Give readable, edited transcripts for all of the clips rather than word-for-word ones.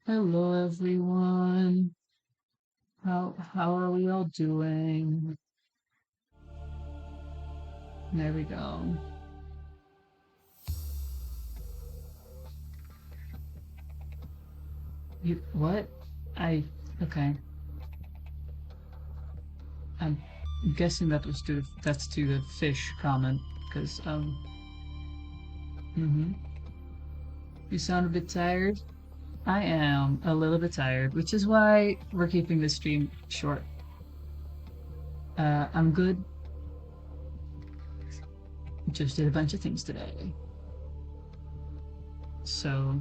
Hello everyone. How are we all doing? There we go. You what? I okay. I'm guessing that's to the fish comment because mhm. You sound a bit tired. I am a little bit tired, which is why we're keeping this stream short. I'm good. Just did a bunch of things today. So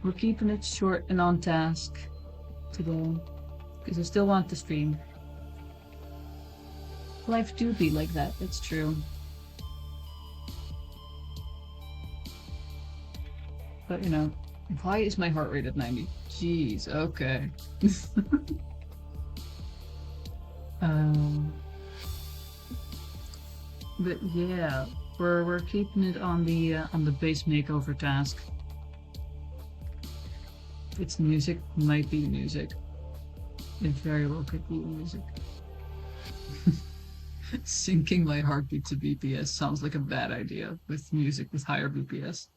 we're keeping it short and on task today because I still want to stream. Life do be like that, that's true. But you know, why is my heart rate at 90? Jeez, okay. um, but yeah, we're keeping it on the base makeover task. It's music, might be music. It very well could be music. Syncing my heartbeat to BPS sounds like a bad idea with music with higher BPS.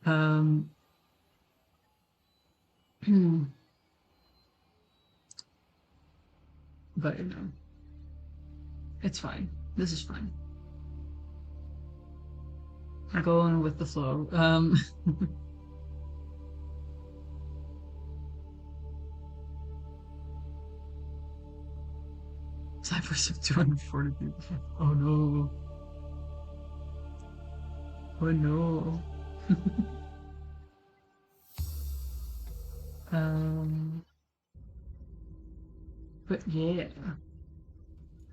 Um, but you know, it's fine. This is fine. I'm going with the flow. Cypress of 240 people. Oh no. Oh no. um, but yeah,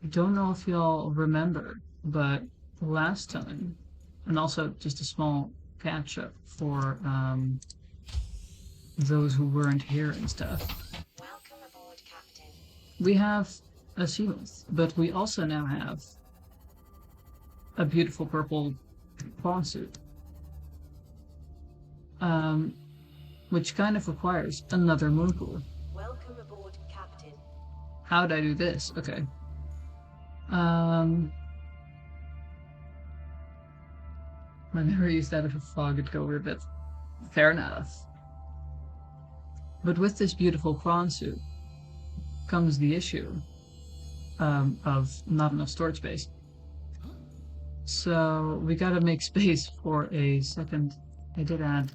I don't know if y'all remember, but last time, and also just a small catch up for those who weren't here and stuff. Welcome aboard, Captain. We have a seamoth, but we also now have a beautiful purple prawn suit, um, which kind of requires another moon pool. Welcome aboard, Captain. How'd I do this? Okay. Um, I never used that as a fog at go ribbit. Fair enough. But with this beautiful prawn suit comes the issue of not enough storage space. So we gotta make space for a second. I did add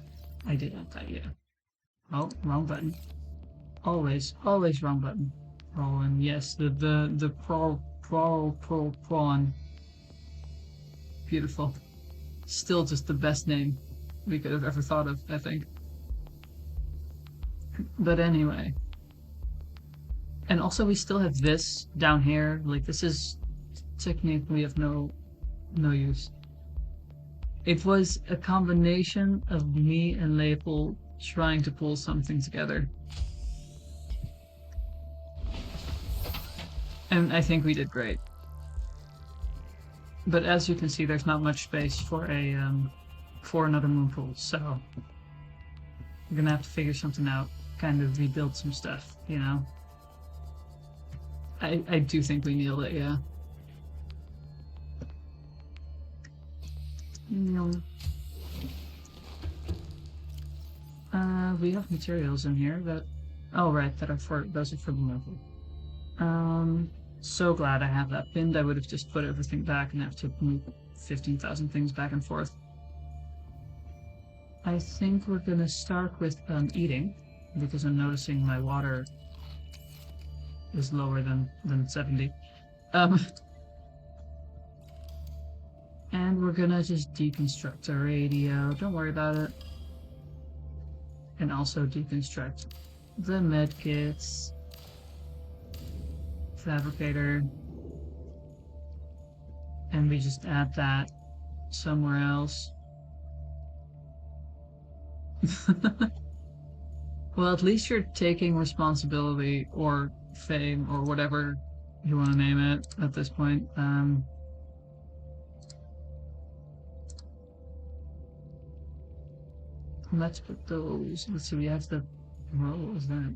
that, yeah. Oh, wrong button. Always wrong button. Prawn, yes, the prawn. Beautiful. Still just the best name we could have ever thought of, I think. But anyway. And also we still have this down here. Like this is technically of no use. It was a combination of me and Leopold trying to pull something together. And I think we did great. But as you can see, there's not much space for another moon pool, so we're gonna have to figure something out, kind of rebuild some stuff, you know. I do think we nailed it, yeah. We have materials in here that, oh right, that are for those are for the moon pool. So glad I have that pinned. I would have just put everything back and have to move 15,000 things back and forth. I think we're gonna start with eating because I'm noticing my water is lower than 70. Um, and we're gonna just deconstruct our radio. Don't worry about it. And also deconstruct the medkits, fabricator, and we just add that somewhere else. Well, at least you're taking responsibility or fame or whatever you want to name it at this point. Let's put those. Let's see, we have the. What was that?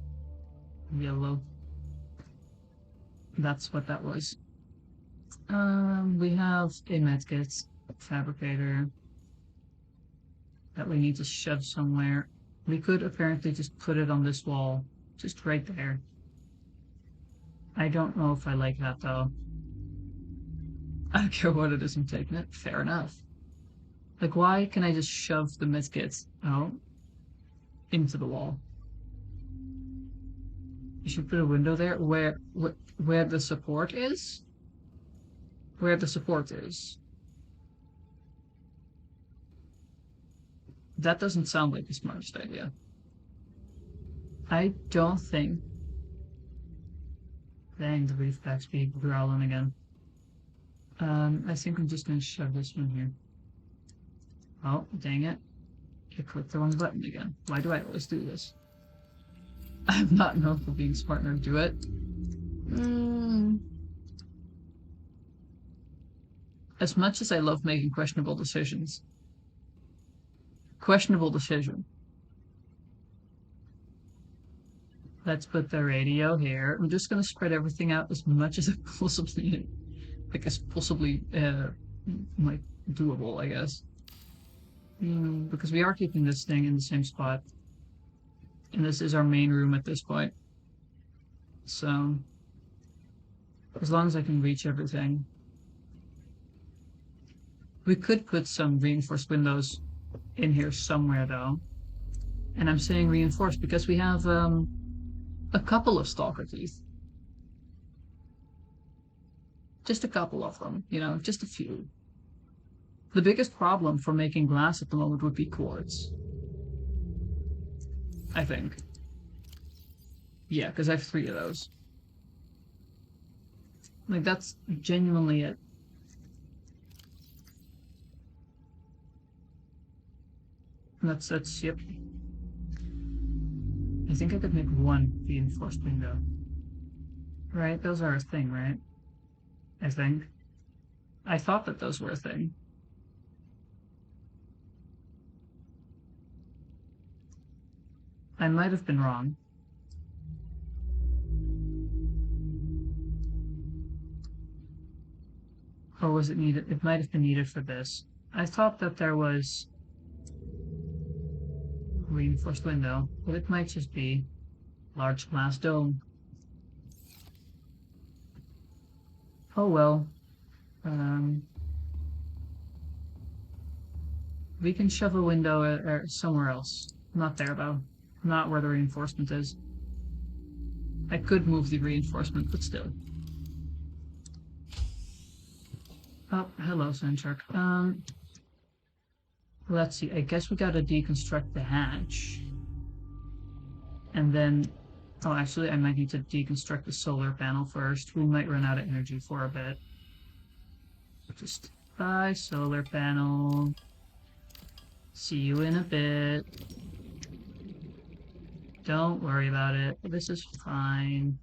Yellow. That's what that was. We have a medkit fabricator that we need to shove somewhere. We could apparently just put it on this wall, just right there. I don't know if I like that though. I don't care what it is, I'm taking it. Fair enough. Like, why can I just shove the medkits out into the wall? You should put a window there where the support is. Where the support is. That doesn't sound like the smartest idea. I don't think. Dang, the reef packs be growling again. I think I'm just gonna shove this one here. Oh, dang it. I clicked the wrong button again. Why do I always do this? I'm not known for being smart enough to do it. As much as I love making questionable decisions. Questionable decision. Let's put the radio here. I'm just gonna spread everything out as much as I possibly, like, as possibly, like, doable, I guess. Because we are keeping this thing in the same spot. And this is our main room at this point. So, as long as I can reach everything. We could put some reinforced windows in here somewhere, though. And I'm saying reinforced because we have a couple of stalker teeth. Just a couple of them, you know, just a few. The biggest problem for making glass at the moment would be quartz. I think. Yeah, because I have 3 of those. Like, that's genuinely it. That's, yep. I think I could make 1 reinforced window. Right, those are a thing, right? I think. I thought that those were a thing. I might have been wrong. Or was it needed? It might have been needed for this. I thought that there was a reinforced window, but it might just be large glass dome. Oh well. We can shove a window somewhere else. Not there though. Not where the reinforcement is. I could move the reinforcement, but still. Oh, hello, Sandshark. Let's see. I guess we gotta deconstruct the hatch. And then... Oh, actually, I might need to deconstruct the solar panel first. We might run out of energy for a bit. Just bye, solar panel. See you in a bit. Don't worry about it. This is fine.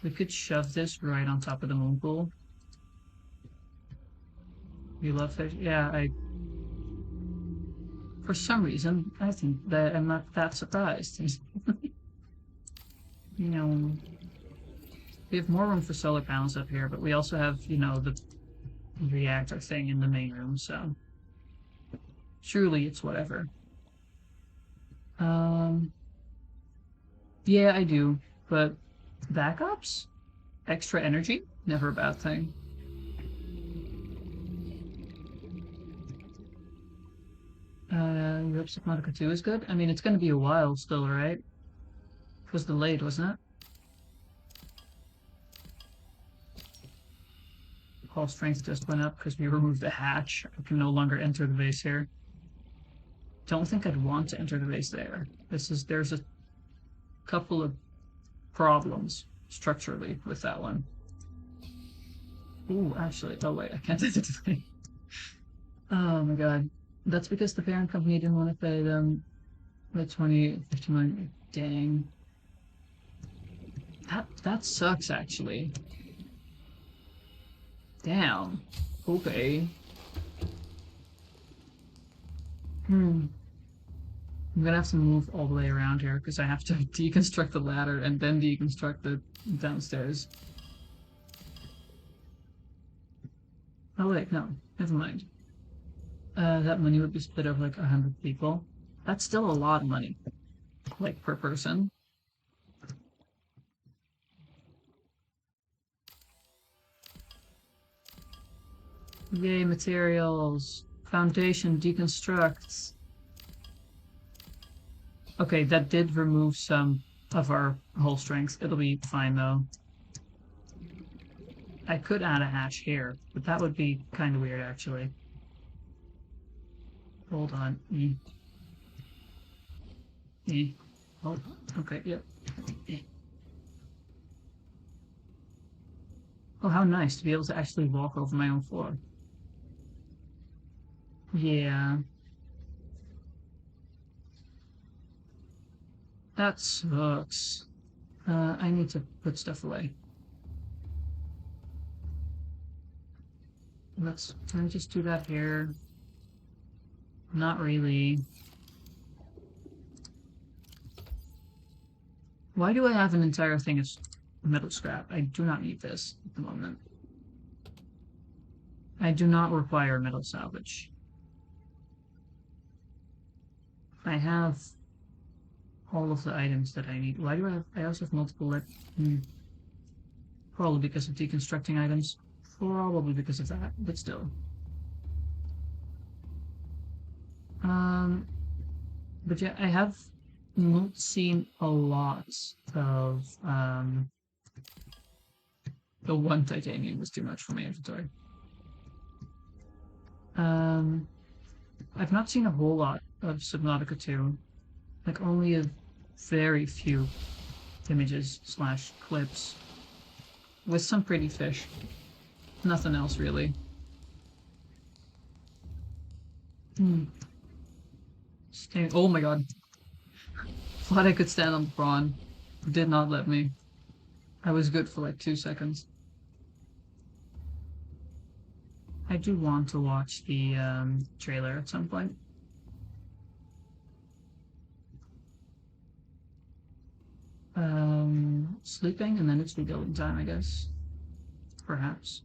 We could shove this right on top of the moon pool. You love fish? Yeah, for some reason, I think that I'm not that surprised. You know, we have more room for solar panels up here, but we also have, you know, the reactor thing in the main room, so truly it's whatever. Yeah, I do, but backups? Extra energy? Never a bad thing. Europe Subnautica 2 is good. I mean, it's gonna be a while still, right? It was delayed, wasn't it? Hull strength just went up because we removed the hatch. I can no longer enter the base here. Don't think I'd want to enter the base there. There's a couple of problems structurally with that one. Ooh, actually, oh wait, I can't enter the thing. Oh my god. That's because the parent company didn't want to pay them the 50 million. Dang. That sucks, actually. Damn. Okay. I'm gonna have to move all the way around here because I have to deconstruct the ladder and then deconstruct the downstairs. Oh wait, no, never mind. That money would be split over like 100 people. That's still a lot of money, like per person. Yay, materials. Foundation deconstructs. Okay, that did remove some of our hull strengths. It'll be fine though. I could add a hatch here, but that would be kind of weird actually. Hold on. Oh, okay, yep. Oh, how nice to be able to actually walk over my own floor. Yeah. That sucks. I need to put stuff away. Can I just do that here? Not really. Why do I have an entire thing of metal scrap? I do not need this at the moment. I do not require metal salvage. I have all of the items that I need. Why do I also have multiple Probably because of deconstructing items. Probably because of that, but still. But yeah, I have not seen a lot of the one titanium was too much for my inventory. I've not seen a whole lot of Subnautica 2. Like only a very few images slash clips with some pretty fish. Nothing else really. Oh my god. Thought I could stand on the prawn. Did not let me. I was good for like 2 seconds. I do want to watch the trailer at some point. Sleeping and then it's rebuilding time, I guess. Perhaps.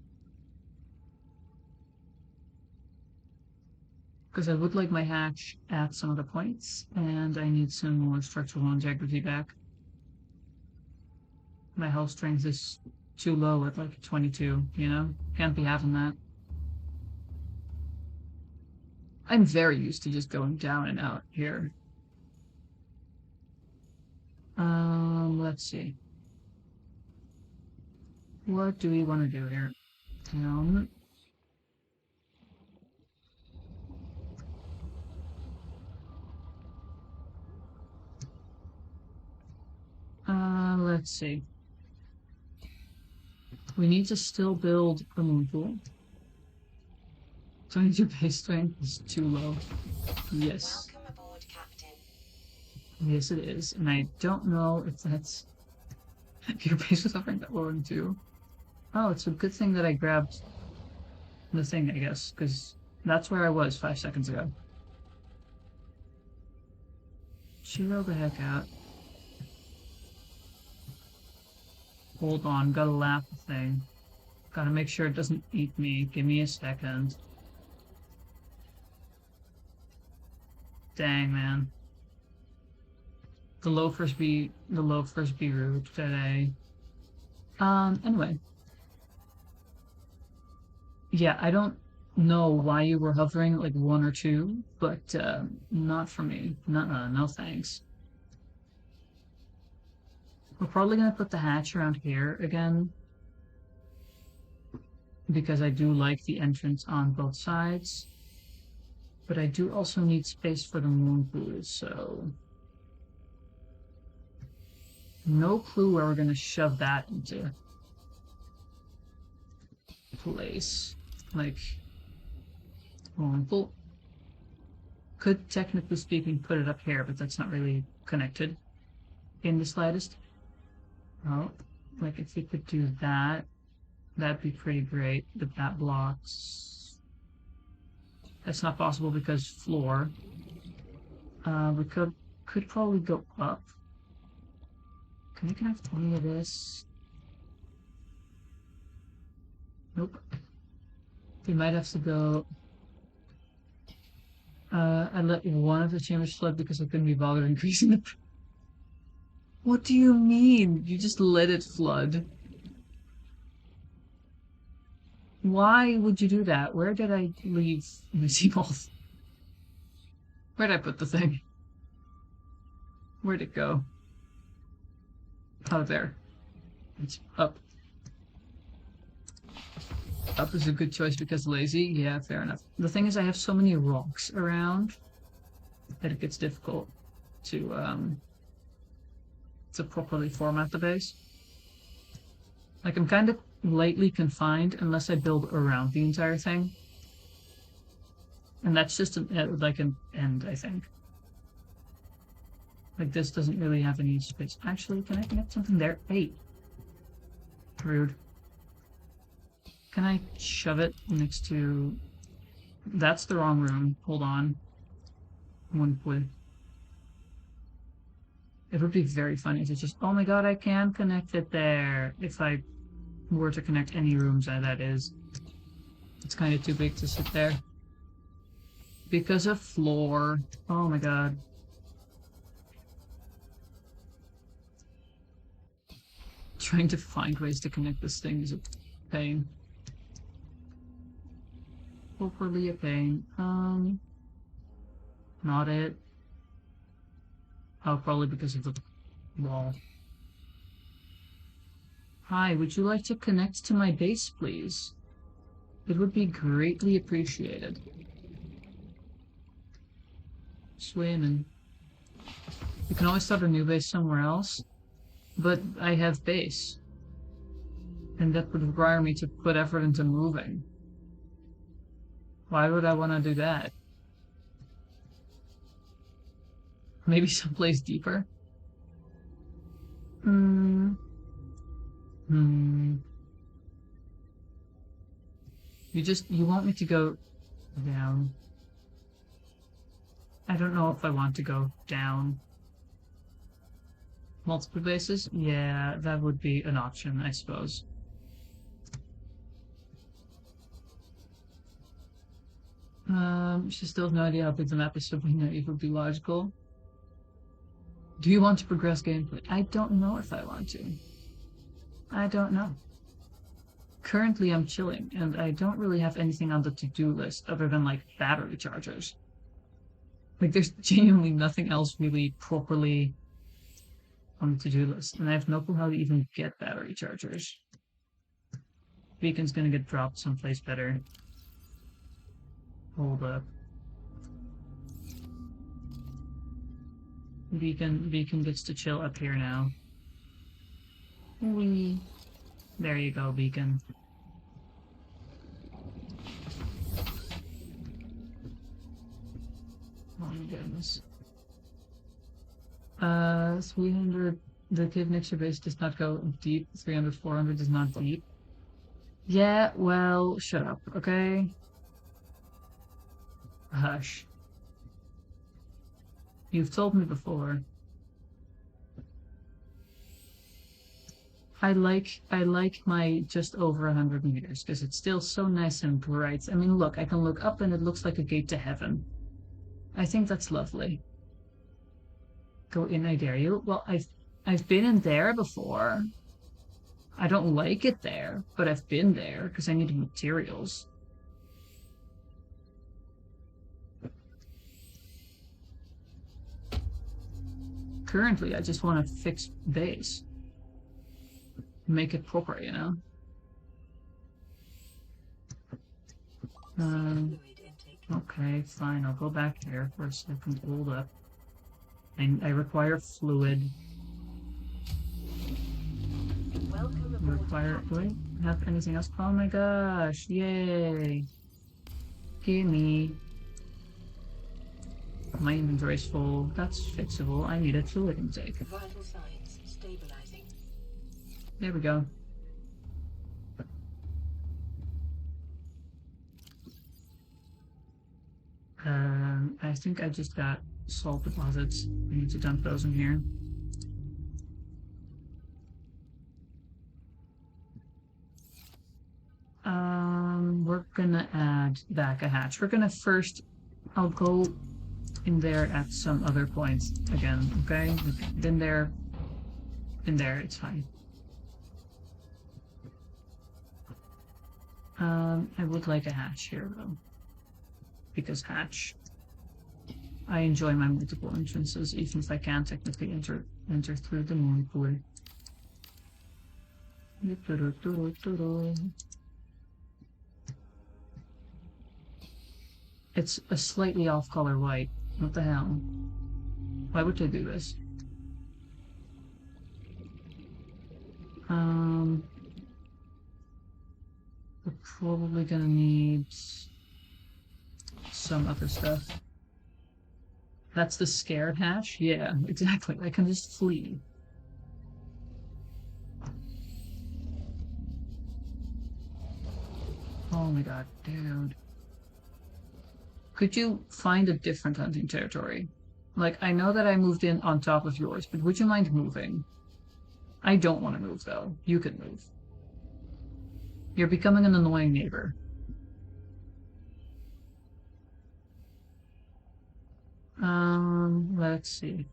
Because I would like my hatch at some of the points, and I need some more structural integrity back. My hull strength is too low at like 22, you know? Can't be having that. I'm very used to just going down and out here. Let's see. What do we want to do here? Let's see. We need to still build a moon pool. 22 base strength is too low. Yes. Welcome aboard, Captain. Yes, it is. And I don't know if that's... Your base was offering that low too. Oh, it's a good thing that I grabbed the thing, I guess, because that's where I was 5 seconds ago. Chill the heck out. Hold on, gotta lap the thing. Gotta make sure it doesn't eat me. Give me a second. Dang, man. The loafers be rude today. Anyway. Yeah, I don't know why you were hovering like 1 or 2, but not for me. No thanks. We're probably gonna put the hatch around here again, because I do like the entrance on both sides. But I do also need space for the moon pool, so no clue where we're gonna shove that into place. Like, moon pool. Could, technically speaking, put it up here, but that's not really connected in the slightest. Oh, like if we could do that, that'd be pretty great, but that blocks... That's not possible because floor. We could could probably go up. Can I connect any of this? Nope. We might have to go. I let one of the chambers flood because I couldn't be bothered increasing the. What do you mean? You just let it flood. Why would you do that? Where did I leave my seaballs? Where'd I put the thing? Where'd it go? Oh, there. It's up. Up is a good choice because lazy. Yeah, fair enough. The thing is, I have so many rocks around that it gets difficult to properly format the base. Like, I'm kind of lightly confined unless I build around the entire thing. And that's just like an end, I think. Like, this doesn't really have any space. Actually, can I connect something there? Hey. Rude. Can I shove it next to... That's the wrong room. Hold on. One point. It would be very funny to just... Oh my god, I can connect it there. If I were to connect any rooms, that is. It's kind of too big to sit there. Because of floor. Oh my god. Trying to find ways to connect this thing is a pain. Hopefully a pain. Not it. Oh, probably because of the wall. Hi, would you like to connect to my base, please? It would be greatly appreciated. Swimming. You can always start a new base somewhere else, but I have base. And that would require me to put effort into moving. Why would I want to do that? Maybe someplace deeper? You want me to go down. I don't know if I want to go down. Multiple bases? Yeah, that would be an option, I suppose. She still has no idea how big the map is, so we know it would be logical. Do you want to progress gameplay? I don't know if I want to. I don't know. Currently I'm chilling, and I don't really have anything on the to-do list other than, like, battery chargers. Like, there's genuinely nothing else really properly on the to-do list, and I have no clue how to even get battery chargers. Beacon's gonna get dropped someplace better. Hold up. Beacon gets to chill up here now. Whee. There you go, Beacon. Oh my goodness. 300, the cave next to base does not go deep. 300, 400 is not deep. Yeah, well, shut up, okay? Hush. You've told me before. I like my just over 100 meters because it's still so nice and bright. I mean, look, I can look up and it looks like a gate to heaven. I think that's lovely. Go in, I dare you. Well, I've been in there before. I don't like it there, but I've been there because I needed materials. Currently, I just want to fix base. Make it proper, you know? Okay, fine, I'll go back there for a second. Hold up. I require fluid. Do I have anything else? Oh my gosh, yay! Gimme. My inventory's full. That's fixable. I need a fluid intake. Vital signs stabilizing. There we go. I think I just got salt deposits. I need to dump those in here. We're gonna add back a hatch. We're gonna first, I'll go in there at some other points again, okay? In there, it's fine. I would like a hatch here though. Because hatch. I enjoy my multiple entrances, even if I can't technically enter through the moon pool. It's a slightly off-color white. What the hell? Why would they do this? We're probably gonna need some other stuff. That's the scared hatch? Yeah, exactly. I can just flee. Oh my god, dude. Could you find a different hunting territory? Like, I know that I moved in on top of yours, but would you mind moving? I don't want to move, though. You can move. You're becoming an annoying neighbor. Let's see.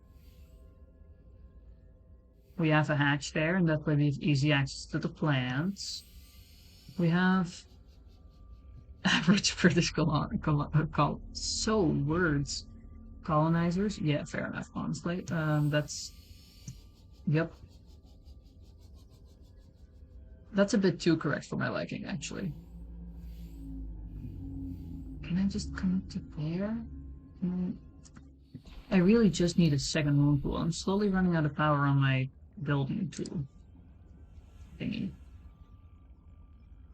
We have a hatch there, and that way we have easy access to the plants. We have average British so words. Colonizers? Yeah, fair enough, honestly. That's... Yep. That's a bit too correct for my liking, actually. Can I just come to there? I really just need a second moon pool. I'm slowly running out of power on my building tool thingy.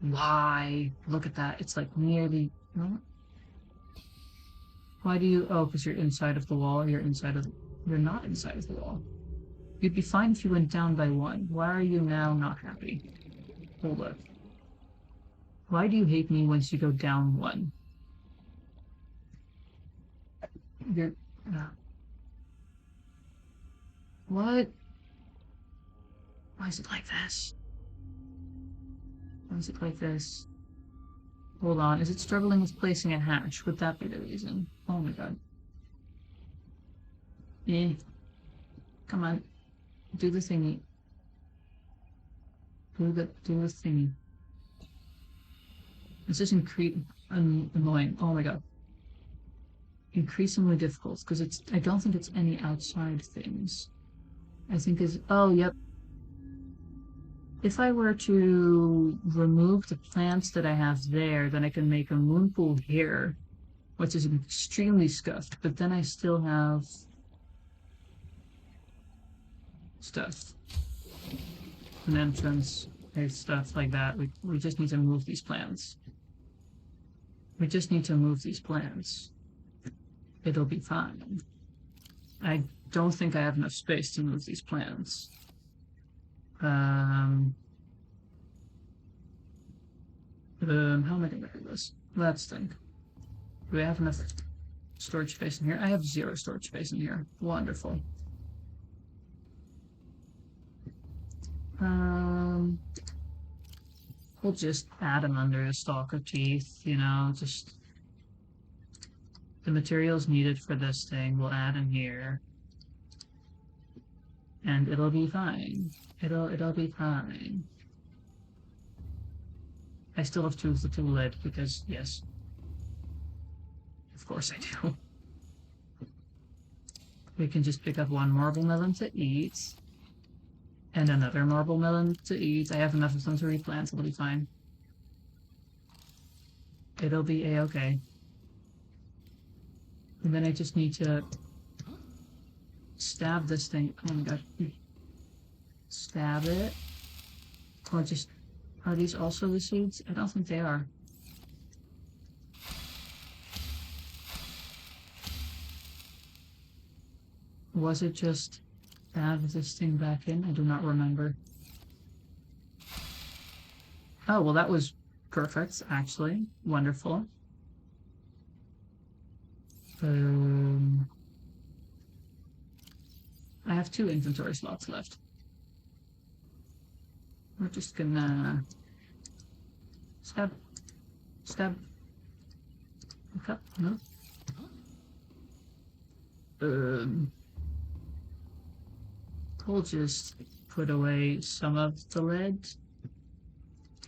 Why? Look at that. It's like nearly... No? Why do you... Oh, because you're inside of the wall. You're inside of... You're not inside of the wall. You'd be fine if you went down by one. Why are you now not happy? Hold up. Why do you hate me once you go down one? You're... What? Why is it like this? Why is it like this? Hold on, is it struggling with placing a hatch? Would that be the reason? Oh my god. Come on. Do the thingy. Do the thingy. This is annoying. Oh my god. Increasingly difficult, because I don't think it's any outside things. I think is... Oh, yep. If I were to remove the plants that I have there, then I can make a moon pool here, which is extremely scuffed, but then I still have stuff. An entrance, stuff like that. We just need to move these plants. We just need to move these plants. It'll be fine. I don't think I have enough space to move these plants. How am I gonna do this? Let's think. Do I have enough storage space in here? I have 0 storage space in here. Wonderful. We'll just add them under a stalk of teeth, you know, just the materials needed for this thing we'll add in here. And it'll be fine. It'll be fine. I still have to use the tool lid because, yes. Of course I do. We can just pick up 1 marble melon to eat. And another marble melon to eat. I have enough of them to replant, so it'll be fine. It'll be a-okay. And then I just need to stab this thing. Oh my god. Stab it. Or just... Are these also the seeds? I don't think they are. Was it just stab this thing back in? I do not remember. Oh, well that was perfect, actually. Wonderful. I have 2 inventory slots left. We're just gonna stab, stab, cut, no. We'll just put away some of the lead,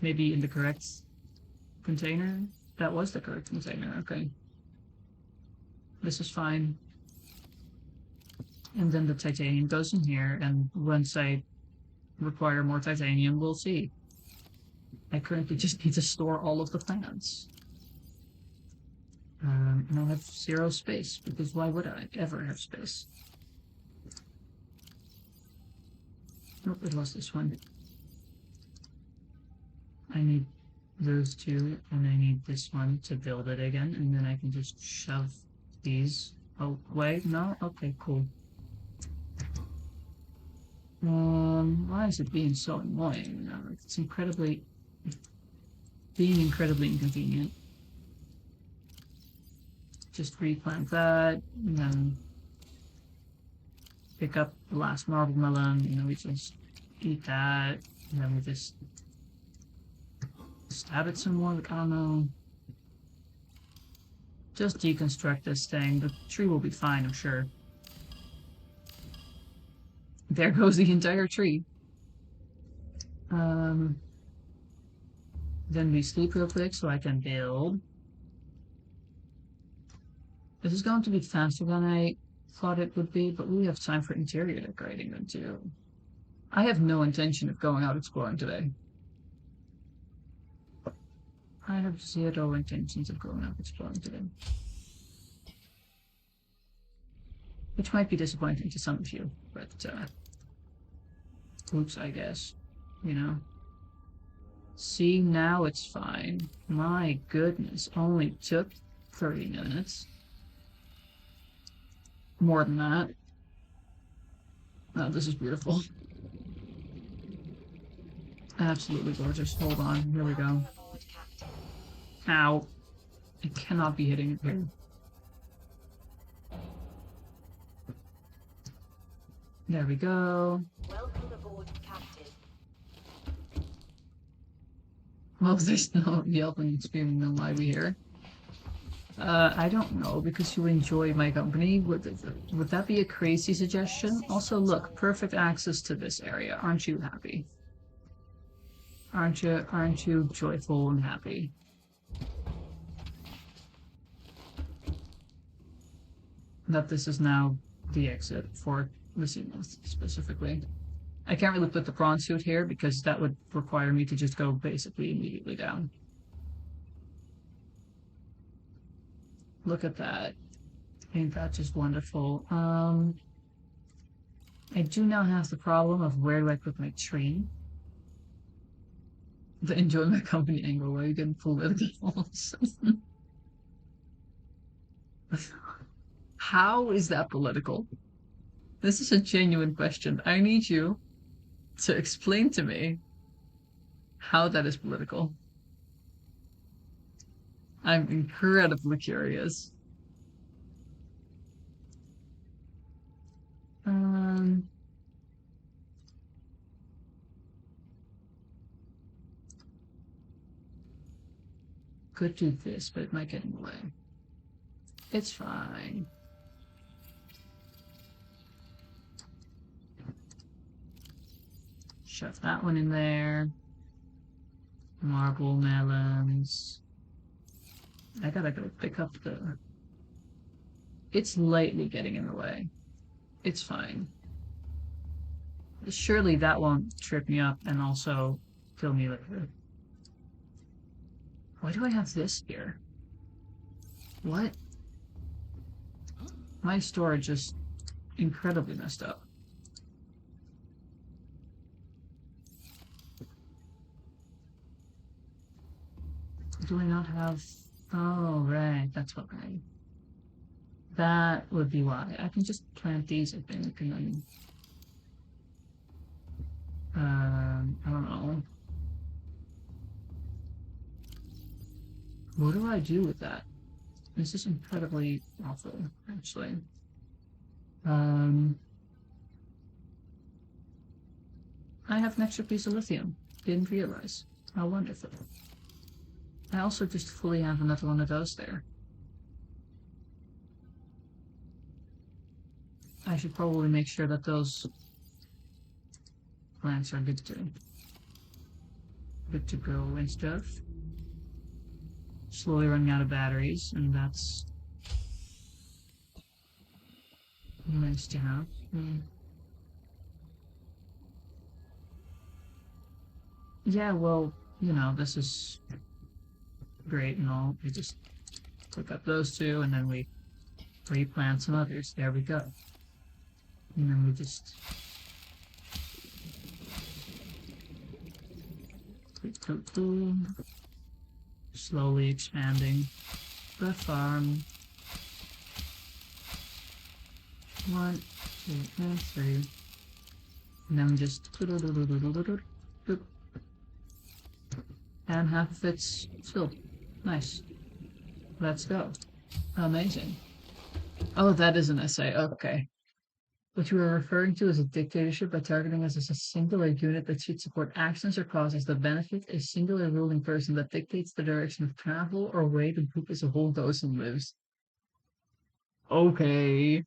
maybe in the correct container. That was the correct container, okay. This is fine. And then the titanium goes in here, and once I require more titanium, we'll see. I currently just need to store all of the plants. And I have 0 space, because why would I ever have space? Nope, it was this one. I need those 2, and I need this one to build it again, and then I can just shove these away. No? Okay, cool. Why is it being so annoying? It's being incredibly inconvenient. Just replant that, and then pick up the last marble melon, you know, we just eat that, and then we just stab it some more, like, I don't know. Just deconstruct this thing. The tree will be fine, I'm sure. There goes the entire tree. Then we sleep real quick so I can build. This is going to be faster than I thought it would be, but we have time for interior decorating then too. I have no intention of going out exploring today. I have 0 intentions of going out exploring today. Which might be disappointing to some of you, but oops, I guess. You know. See, now it's fine. My goodness, only took 30 minutes. More than that. Oh, this is beautiful. Absolutely gorgeous. Hold on, here we go. Ow. I cannot be hitting it here. There we go. Welcome aboard, Captain. Well, there's no yelping and screaming, then why are we here? I don't know, because you enjoy my company. Would that be a crazy suggestion? Also, look, perfect access to this area. Aren't you happy? Aren't you joyful and happy? That this is now the exit for the Seamoth, specifically. I can't really put the prawn suit here because that would require me to just go basically immediately down. Look at that. Ain't that just wonderful? I do now have the problem of where do I put my tree? The enjoy my company angle where you can pull political. How is that political? This is a genuine question. I need you to explain to me how that is political. I'm incredibly curious. Could do this, but it might get in the way. It's fine. Shove that one in there. Marble melons. I gotta go pick up the... It's lightly getting in the way. It's fine. Surely that won't trip me up and also kill me later. Why do I have this here? What? My storage is incredibly messed up. Do I not have... Oh, right. That's what I... That would be why. I can just plant these, I think, and then... I don't know. What do I do with that? This is incredibly awful, actually. Um, I have an extra piece of lithium. Didn't realize. How wonderful. I also just fully have another one of those there. I should probably make sure that those plants are good to go and stuff. Slowly running out of batteries, and that's nice to have. Yeah, well, you know, this is great and all. We just pick up those two, and then we replant some others. There we go. And then we just slowly expanding the farm. 1, 2, and 3. And then we just and half of it's filled. Nice. Let's go. Amazing. Oh, that is an essay. Okay. What you are referring to is a dictatorship by targeting us as a singular unit that should support actions or causes that benefit a singular ruling person that dictates the direction of travel or way the group as a whole goes and lives. Okay.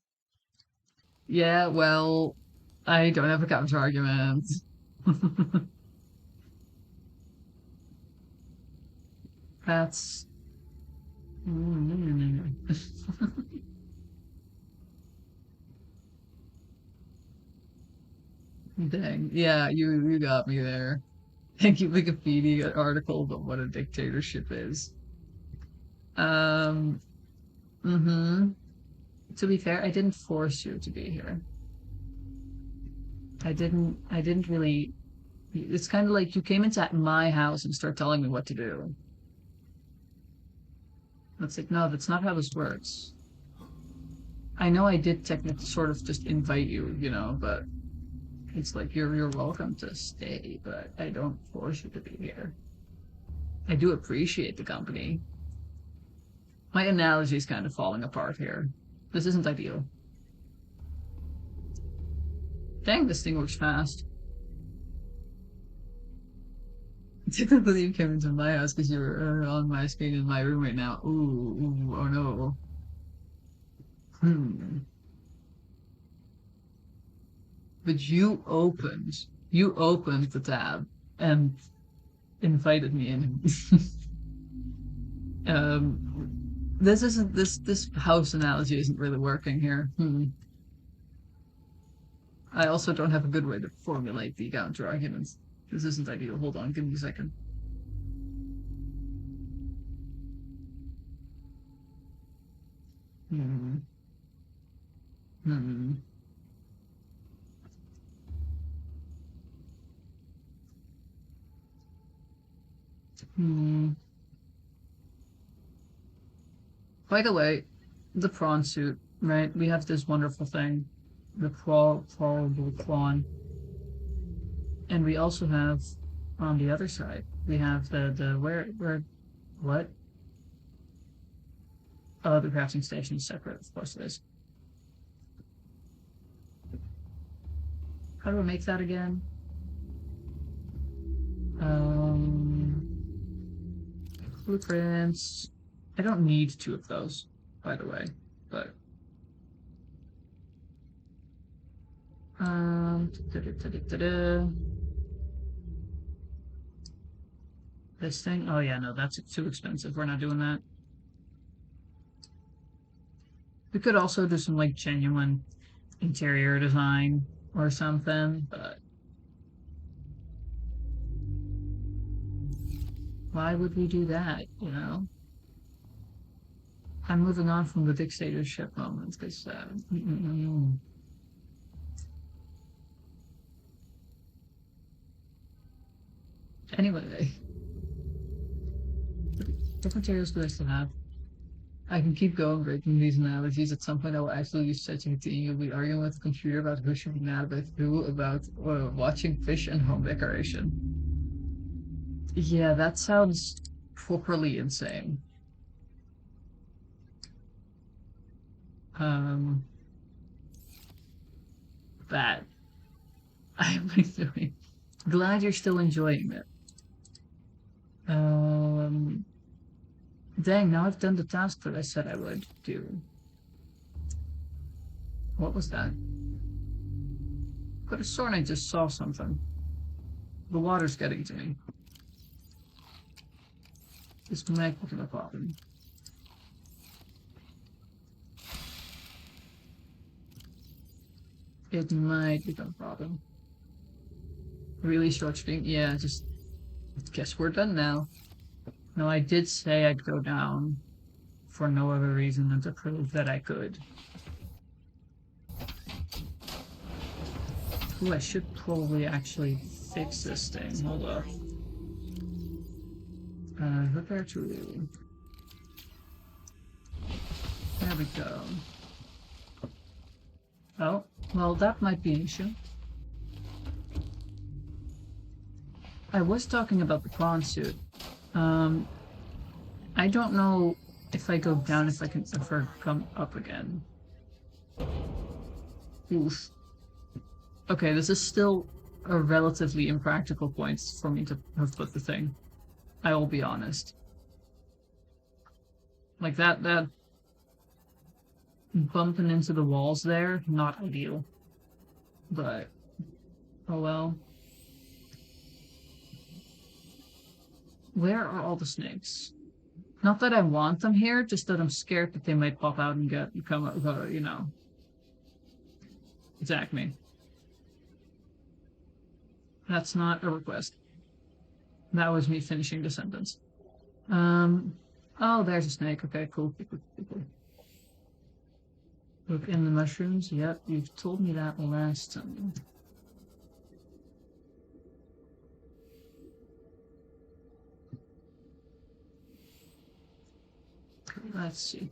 Yeah, well, I don't have a counter argument. That's dang. Yeah, you got me there. Thank you, Wikipedia article about what a dictatorship is. Um, mm-hmm. To be fair, I didn't force you to be here. I didn't really, it's kind of like you came into my house and start telling me what to do. It's like, no, that's not how this works. I know I did technically sort of just invite you, you know, but it's like you're welcome to stay, but I don't force you to be here. I do appreciate the company. My analogy is kind of falling apart here. This isn't ideal. Dang, this thing works fast. Typically, you came into my house because you're on my screen in my room right now. Ooh, oh no. Hmm. But you opened the tab and invited me in. This house analogy isn't really working here. I also don't have a good way to formulate the counter arguments. This isn't ideal. Hold on, give me a second. Hmm. Hmm. Hmm. By the way, the prawn suit, right? We have this wonderful thing, the prawn, and we also have on the other side, we have the where what? Oh, the crafting station is separate, of course it is. How do I make that again? Blueprints. I don't need two of those, by the way, but this thing. Oh yeah, no, that's too expensive. We're not doing that. We could also do some like genuine interior design or something, but why would we do that, you know? I'm moving on from the dictatorship moments because anyway, what materials do I still have? I can keep going breaking these analogies. At some point, I will actually use ChatGPT and you'll be arguing with the computer about who should be mad about who about watching fish and home decoration. Yeah, that sounds properly insane. That I'm doing. Glad you're still enjoying it. Dang, now I've done the task that I said I would do. What was that? Could have sworn I just saw something. The water's getting to me. This might become a problem. It might become a problem. Really short stream? Yeah, just guess we're done now. No, I did say I'd go down for no other reason than to prove that I could. Ooh, I should probably actually fix this thing. Hold up. Repair to. There we go. Oh, well, that might be an issue. I was talking about the prawn suit. I don't know if I go down if I can ever come up again. Oof. Okay, this is still a relatively impractical point for me to have put the thing. I will be honest. Like that bumping into the walls there, not ideal. But, oh well. Where are all the snakes? Not that I want them here, just that I'm scared that they might pop out and you know, attack me. That's not a request. That was me finishing the sentence. Oh, there's a snake. Okay, cool. Look in the mushrooms. Yep, you've told me that last time. Okay, let's see.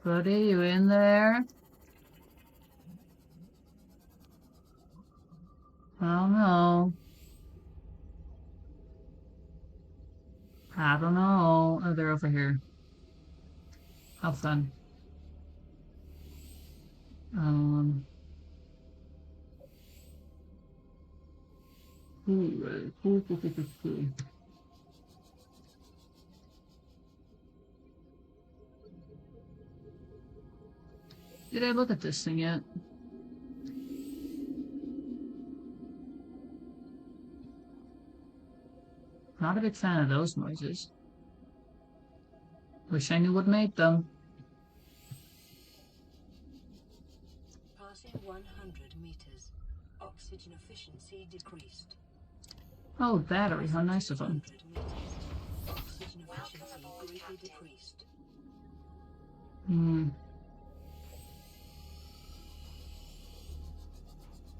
Buddy, you in there? Oh no. I don't know. Oh, they're over here. How fun. Cool. Did I look at this thing yet? Not a big fan of those noises. Wish I knew what made them. Passing 100 meters. Oxygen efficiency decreased. Oh, battery, how nice of them. 100 meters. Oxygen efficiency greatly decreased.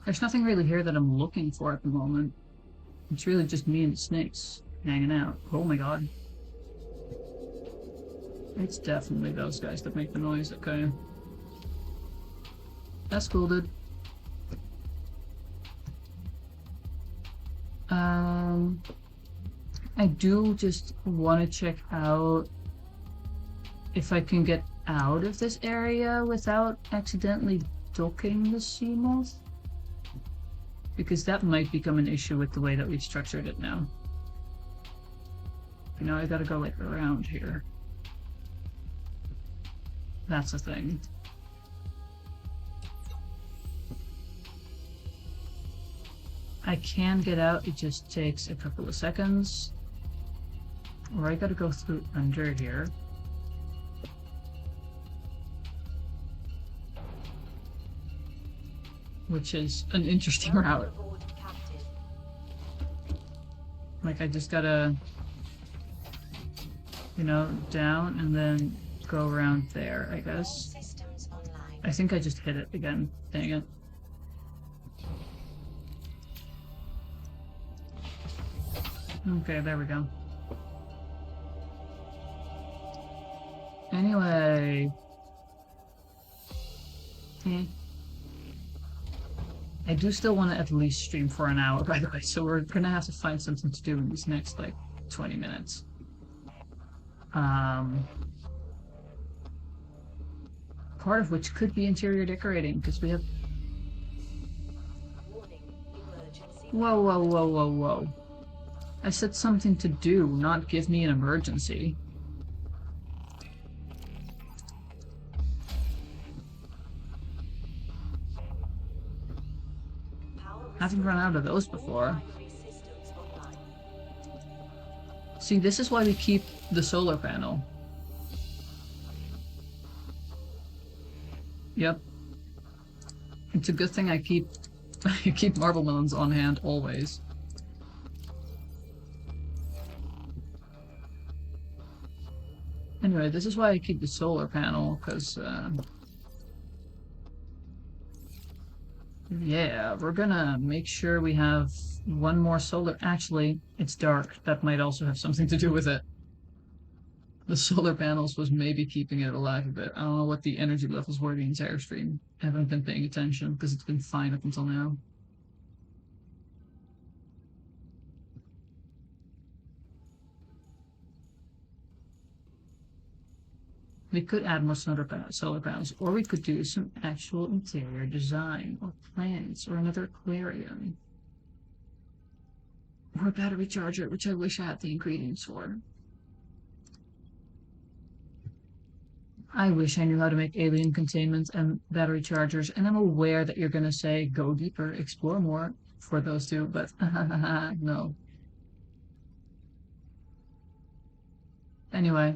There's nothing really here that I'm looking for at the moment. It's really just me and the snakes hanging out. Oh my god. It's definitely those guys that make the noise, okay. That's cool, dude. I do just want to check out if I can get out of this area without accidentally docking the sea moth. Because that might become an issue with the way that we've structured it now. You know, I gotta go like around here. That's the thing. I can get out, it just takes a couple of seconds. Or I gotta go through under here. Which is an interesting route. Like I just gotta, you know, down and then go around there, I guess. I think I just hit it again. Dang it. Okay, there we go. Anyway. I do still want to at least stream for an hour, by the way, so we're gonna have to find something to do in these next, like, 20 minutes. part of which could be interior decorating, because we have... Warning, emergency. Whoa, whoa, whoa, whoa, whoa. I said something to do, not give me an emergency. Haven't run out of those before. See, this is why we keep the solar panel. Yep. It's a good thing I keep I keep marble melons on hand always. Anyway, this is why I keep the solar panel, because yeah, we're gonna make sure we have one more solar... Actually, it's dark. That might also have something to do with it. The solar panels was maybe keeping it alive a bit. I don't know what the energy levels were the entire stream. I haven't been paying attention because it's been fine up until now. We could add more solar panels, or we could do some actual interior design, or plants, or another aquarium. Or a battery charger, which I wish I had the ingredients for. I wish I knew how to make alien containment and battery chargers, and I'm aware that you're gonna say, go deeper, explore more for those two, but no. Anyway.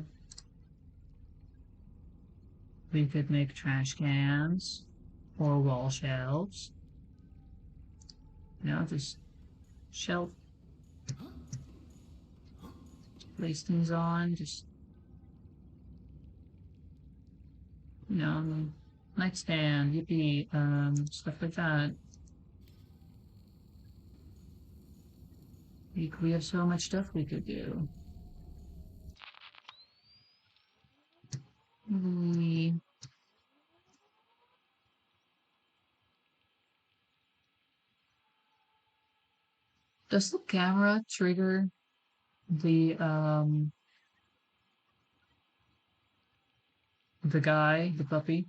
We could make trash cans, or wall shelves. You know, just shelf. Place things on, just... You know, nightstand, yippee, stuff like that. We have so much stuff we could do. Does the camera trigger the guy, the puppy?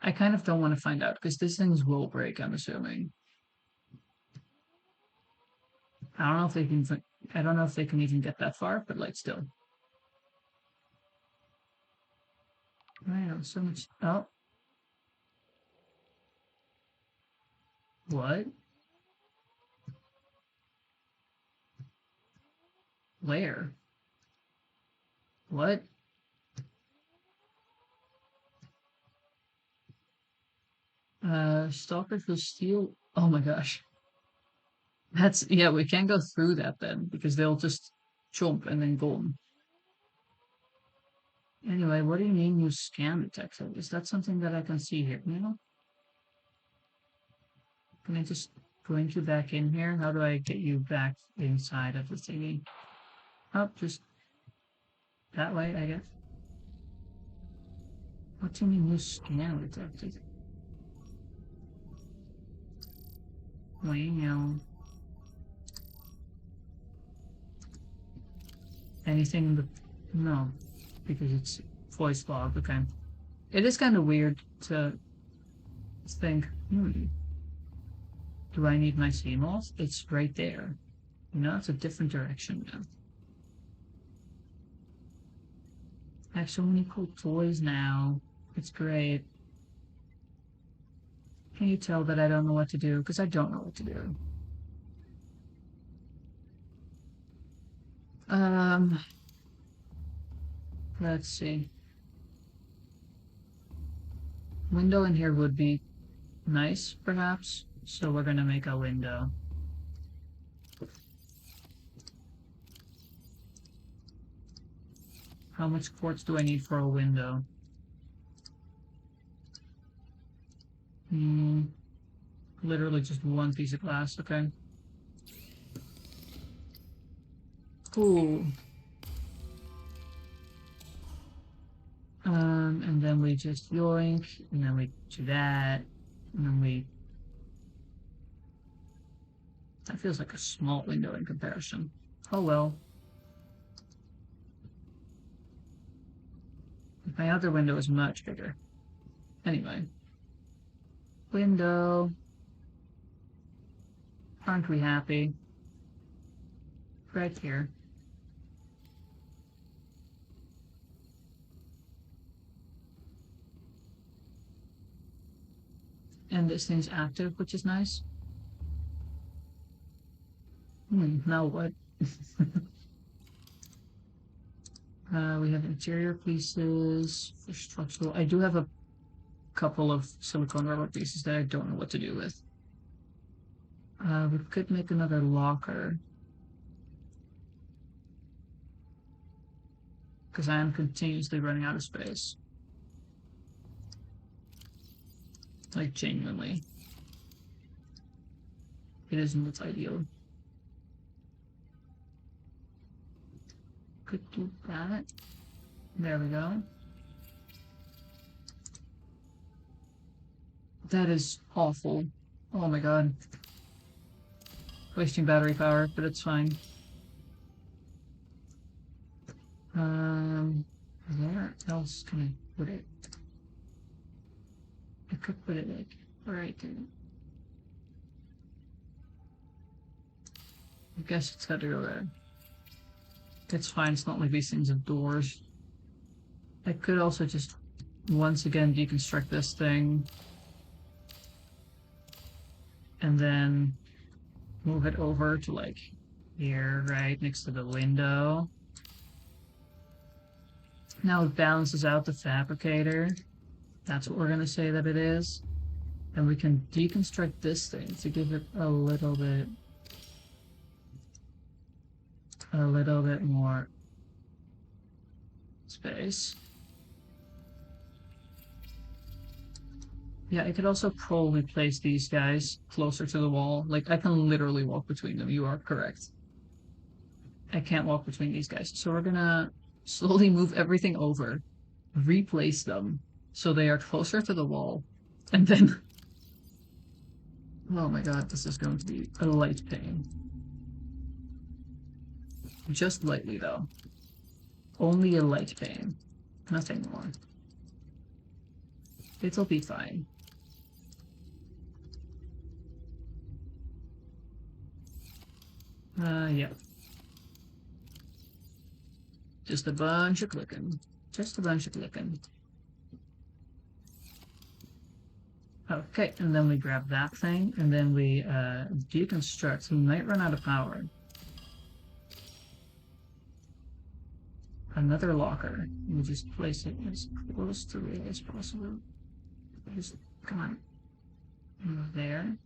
I kind of don't want to find out because these things will break, I'm assuming. I don't know if they can. I don't know if they can even get that far, but like still. Wow, so much. Oh, what? Where? What? Stalkers will steal. Oh my gosh. That's, yeah, we can't go through that then because they'll just chomp and then gone. Anyway, what do you mean you scan detector? Is that something that I can see here? You know? Can I just bring you back in here? How do I get you back inside of the thingy? Oh, just that way, I guess. What do you mean you scan detector? Wow. Anything in the... No, because it's voice log, okay. It is kind of weird to think, do I need my CMOS? It's right there. You know, it's a different direction now. I have so many cool toys now. It's great. Can you tell that I don't know what to do? Because I don't know what to do. Let's see. Window in here would be nice, perhaps. So we're gonna make a window. How much quartz do I need for a window? Literally just one piece of glass, okay. Cool. And then we just yoink, and then we do that, and then we... That feels like a small window in comparison. Oh well. My other window is much bigger. Anyway. Window. Aren't we happy? Right here. And this thing's active, which is nice. Now what? We have interior pieces for structural. I do have a couple of silicone rubber pieces that I don't know what to do with. We could make another locker. Because I am continuously running out of space. Like, genuinely. It isn't ideal. Could do that. There we go. That is awful. Oh my god. Wasting battery power, but it's fine. Where else can I put it? I could put it like right there. I guess it's got to go there. It's fine, it's not like these things have doors. I could also just once again deconstruct this thing and then move it over to like here, right next to the window. Now it balances out the fabricator. That's what we're gonna say that it is. And we can deconstruct this thing to give it a little bit more space. Yeah, I could also probably place these guys closer to the wall. Like, I can literally walk between them. You are correct. I can't walk between these guys. So we're gonna slowly move everything over, replace them so they are closer to the wall, and then... Oh my god, this is going to be a light pain. Just lightly, though. Only a light pain. Nothing more. It'll be fine. Yeah. Just a bunch of clicking. Just a bunch of clicking. Okay, and then we grab that thing, and then we deconstruct. We might run out of power. Another locker. We just place it as close to it as possible. Just, come on. There.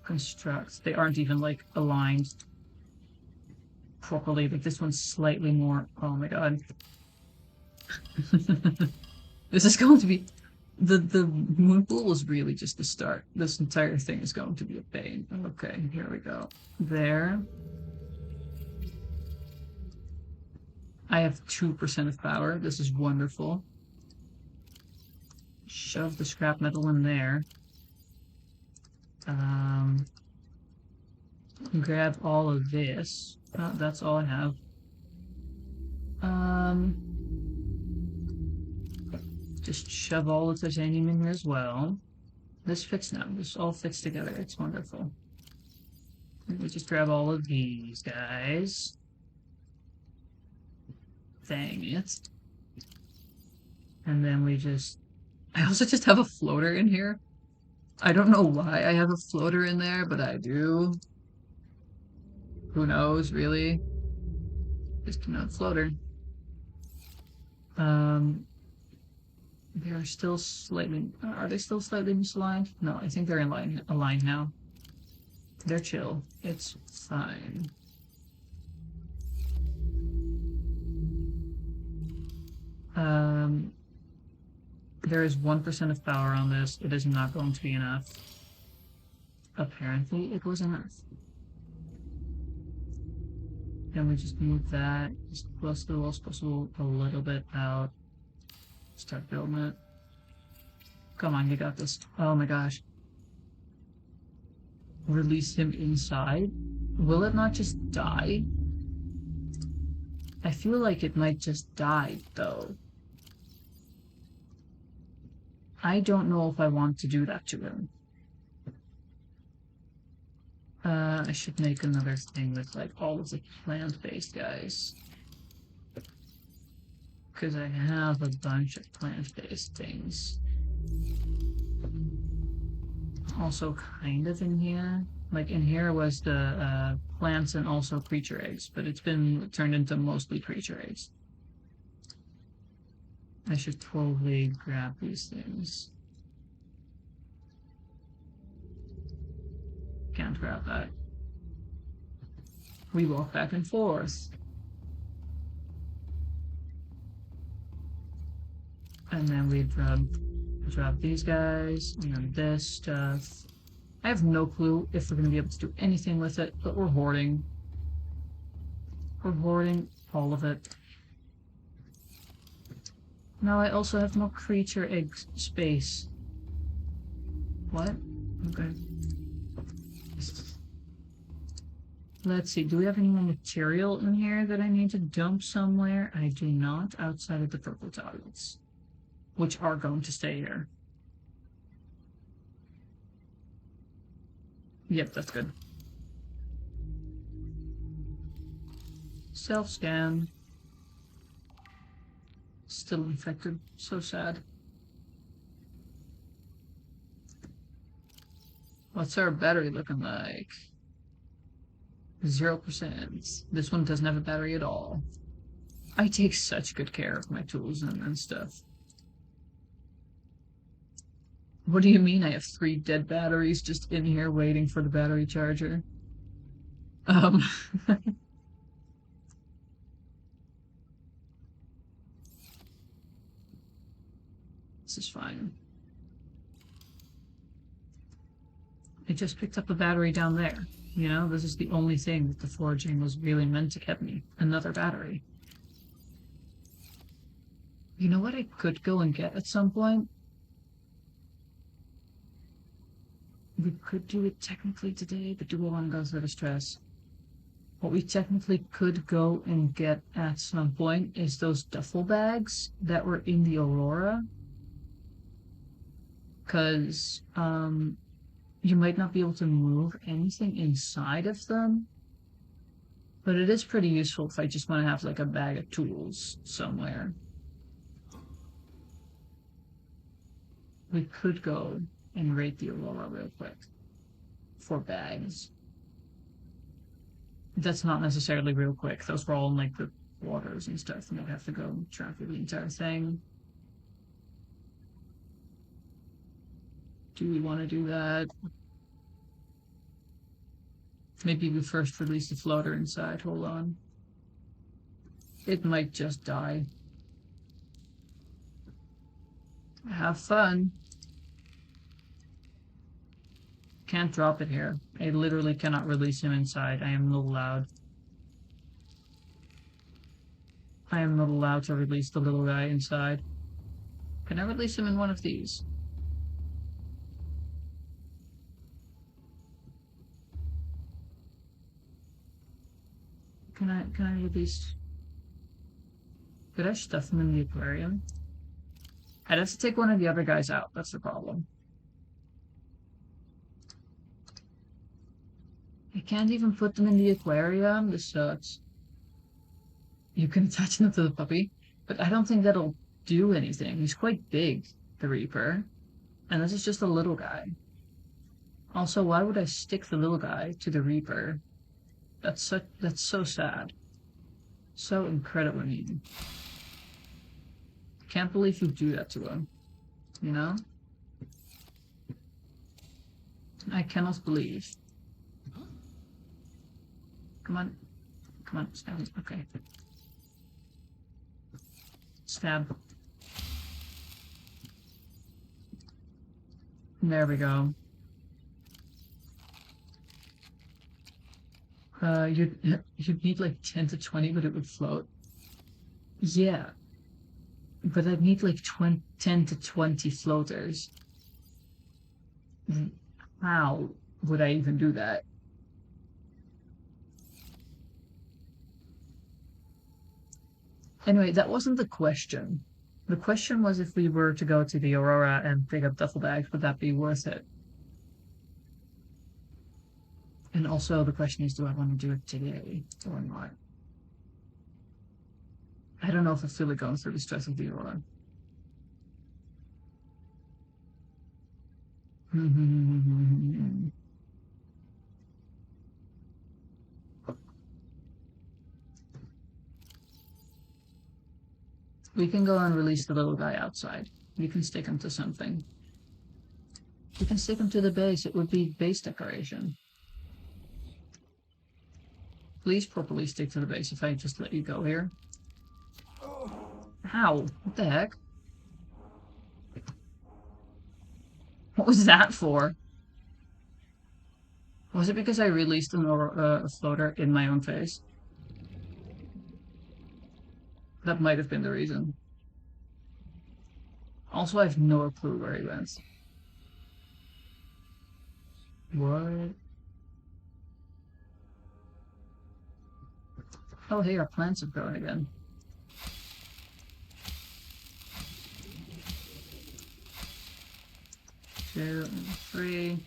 Construct. They aren't even, like, aligned properly, but this one's slightly more... Oh my god. This is going to be... The moon pool was really just the start. This entire thing is going to be a pain. Okay, here we go. There. I have 2% of power. This is wonderful. Shove the scrap metal in there. Grab all of this. That's all I have. Just shove all the titanium in here as well. This fits now. This all fits together. It's wonderful. And we just grab all of these guys. Dang it. And then we just... I also just have a floater in here. I don't know why I have a floater in there, but I do. Who knows, really? Just another floater. They are still slightly... Are they still slightly misaligned? No, I think they're aligned now. They're chill. It's fine. There is 1% of power on this. It is not going to be enough. Apparently, it was enough. And we just move that as close to the wall as possible, a little bit out. Start building it. Come on, you got this. Oh my gosh. Release him inside? Will it not just die? I feel like it might just die, though. I don't know if I want to do that to him. I should make another thing with like all of the plant-based guys. Because I have a bunch of plant-based things. Also kind of in here. Like in here was the plants and also creature eggs, but it's been turned into mostly creature eggs. I should probably grab these things. Can't grab that. We walk back and forth. And then we drop these guys, and then this stuff. I have no clue if we're going to be able to do anything with it, but we're hoarding. We're hoarding all of it. Now I also have more creature egg space. What? Okay. Let's see, do we have any more material in here that I need to dump somewhere? I do not, outside of the purple tiles, which are going to stay here. Yep, that's good. Self-scan. Still infected. So sad. What's our battery looking like? 0%. This one doesn't have a battery at all. I take such good care of my tools and stuff. What do you mean I have 3 dead batteries just in here waiting for the battery charger? This is fine. I just picked up a battery down there. You know, this is the only thing that the foraging was really meant to get me. Another battery. You know what I could go and get at some point? We could do it technically today, but do we want to go through the stress? What we technically could go and get at some point is those duffel bags that were in the Aurora. Because, you might not be able to move anything inside of them. But it is pretty useful if I just want to have like a bag of tools somewhere. We could go and raid the Aurora real quick for bags. That's not necessarily real quick. Those were all in like the waters and stuff, and I'd have to go try for the entire thing. Do we want to do that? Maybe we first release the floater inside. Hold on. It might just die. Have fun. Can't drop it here. I literally cannot release him inside. I am not allowed. I am not allowed to release the little guy inside. Can I release him in one of these? Can I release... Could I stuff him in the aquarium? I'd have to take one of the other guys out. That's the problem. I can't even put them in the aquarium. This sucks. You can attach them to the puppy, but I don't think that'll do anything. He's quite big, the Reaper, and this is just a little guy. Also, why would I stick the little guy to the Reaper? That's so sad. So incredibly mean. Can't believe you do that to him. You know? I cannot believe. Come on. Come on, stab. Okay. Stab. There we go. You'd need like 10 to 20, but it would float. Yeah. But I'd need like 10 to 20 floaters. How would I even do that? Anyway, that wasn't the question. The question was if we were to go to the Aurora and pick up duffel bags, would that be worth it? And also the question is, do I want to do it today or not? I don't know if I feel like going through the stress of the Aurora. We can go and release the little guy outside. We can stick him to something. We can stick him to the base. It would be base decoration. Please properly stick to the base if I just let you go here. How? What the heck? What was that for? Was it because I released a floater in my own face? That might have been the reason. Also, I have no clue where he went. What? Oh, hey, our plants have grown again. Two, three.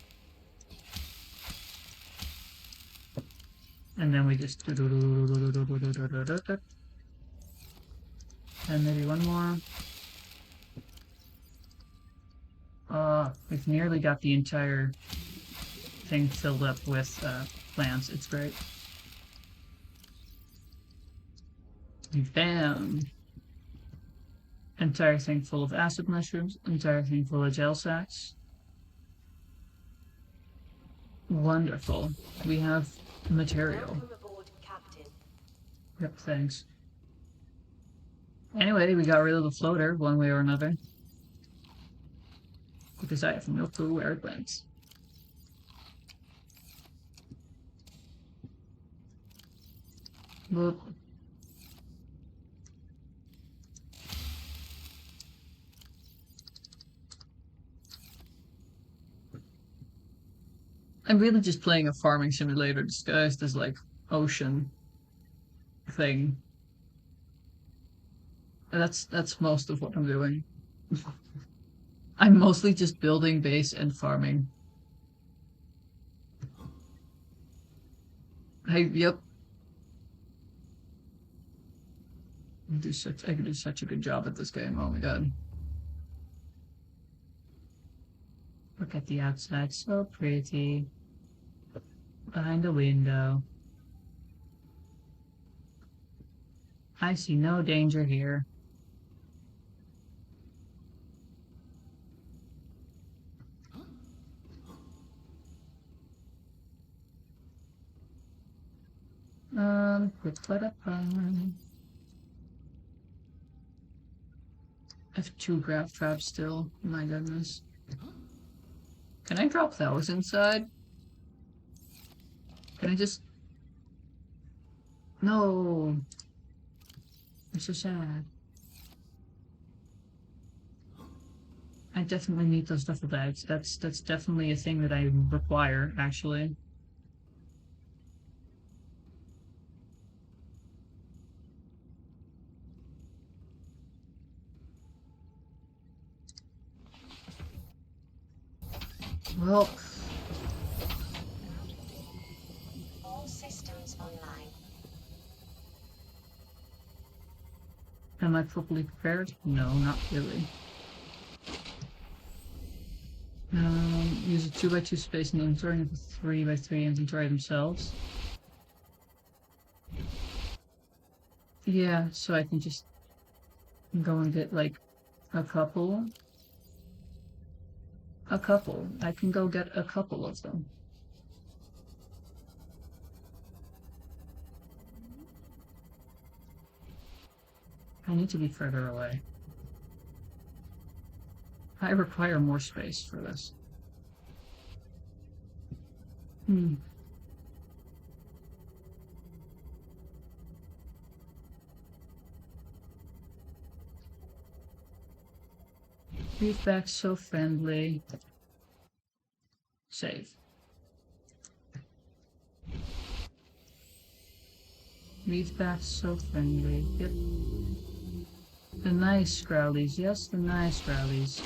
And then we just... And maybe one more. We've nearly got the entire thing filled up with plants. It's great. Bam! Entire thing full of acid mushrooms. Entire thing full of gel sacks. Wonderful. We have material. Welcome aboard, Captain. Yep, thanks. Anyway, we got rid of the floater one way or another. Because I have no clue where it went. Whoop. I'm really just playing a farming simulator disguised as like ocean thing. That's most of what I'm doing. I'm mostly just building base and farming. Yep. I can do such a good job at this game. Oh my god. Look at the outside, so pretty. Behind the window. I see no danger here. I have 2 grab traps still. My goodness. Can I drop those inside? Can I just... No! I'm so sad. I definitely need those duffel bags. That's definitely a thing that I require, actually. Well... All systems online. Am I properly prepared? No, not really. Use a 2x2 space in the inventory and a 3x3 inventory themselves. Yeah, so I can just go and get like a couple. I can go get a couple of them. I need to be further away. I require more space for this. Feedback so friendly. Save. Feedback so friendly. Yep. The nice growlies, yes, the nice growlies.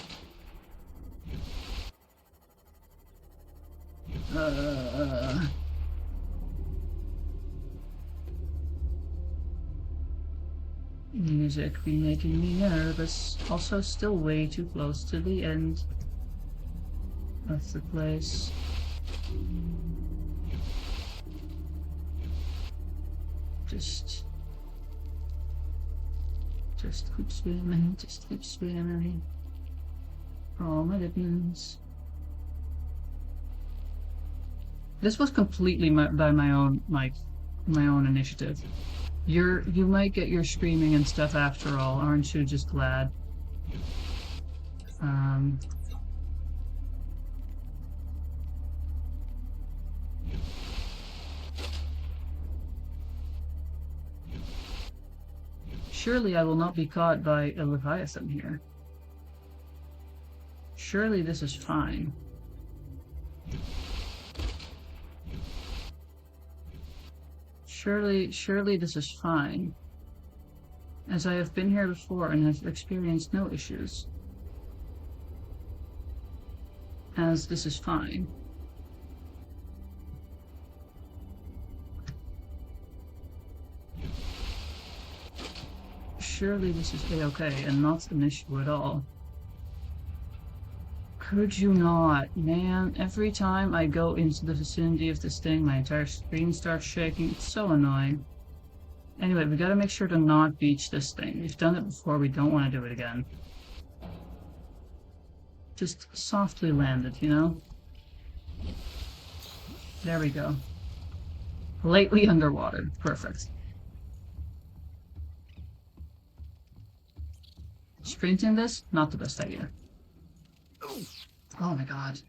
Music be making me nervous. Also, still way too close to the end of the place. Just keep swimming, just keep swimming. Oh my goodness. This was completely by my own, like, my own initiative. You might get your screaming and stuff after all, aren't you just glad? Surely I will not be caught by a Leviathan here. Surely this is fine. Surely this is fine. As I have been here before and have experienced no issues. As this is fine. Surely this is a-okay and not an issue at all. Could you not? Man, every time I go into the vicinity of this thing, my entire screen starts shaking. It's so annoying. Anyway, we gotta make sure to not beach this thing. We've done it before, we don't want to do it again. Just softly land it, you know? There we go. Lightly underwater. Perfect. Sprinting this? Not the best idea. Oh my god.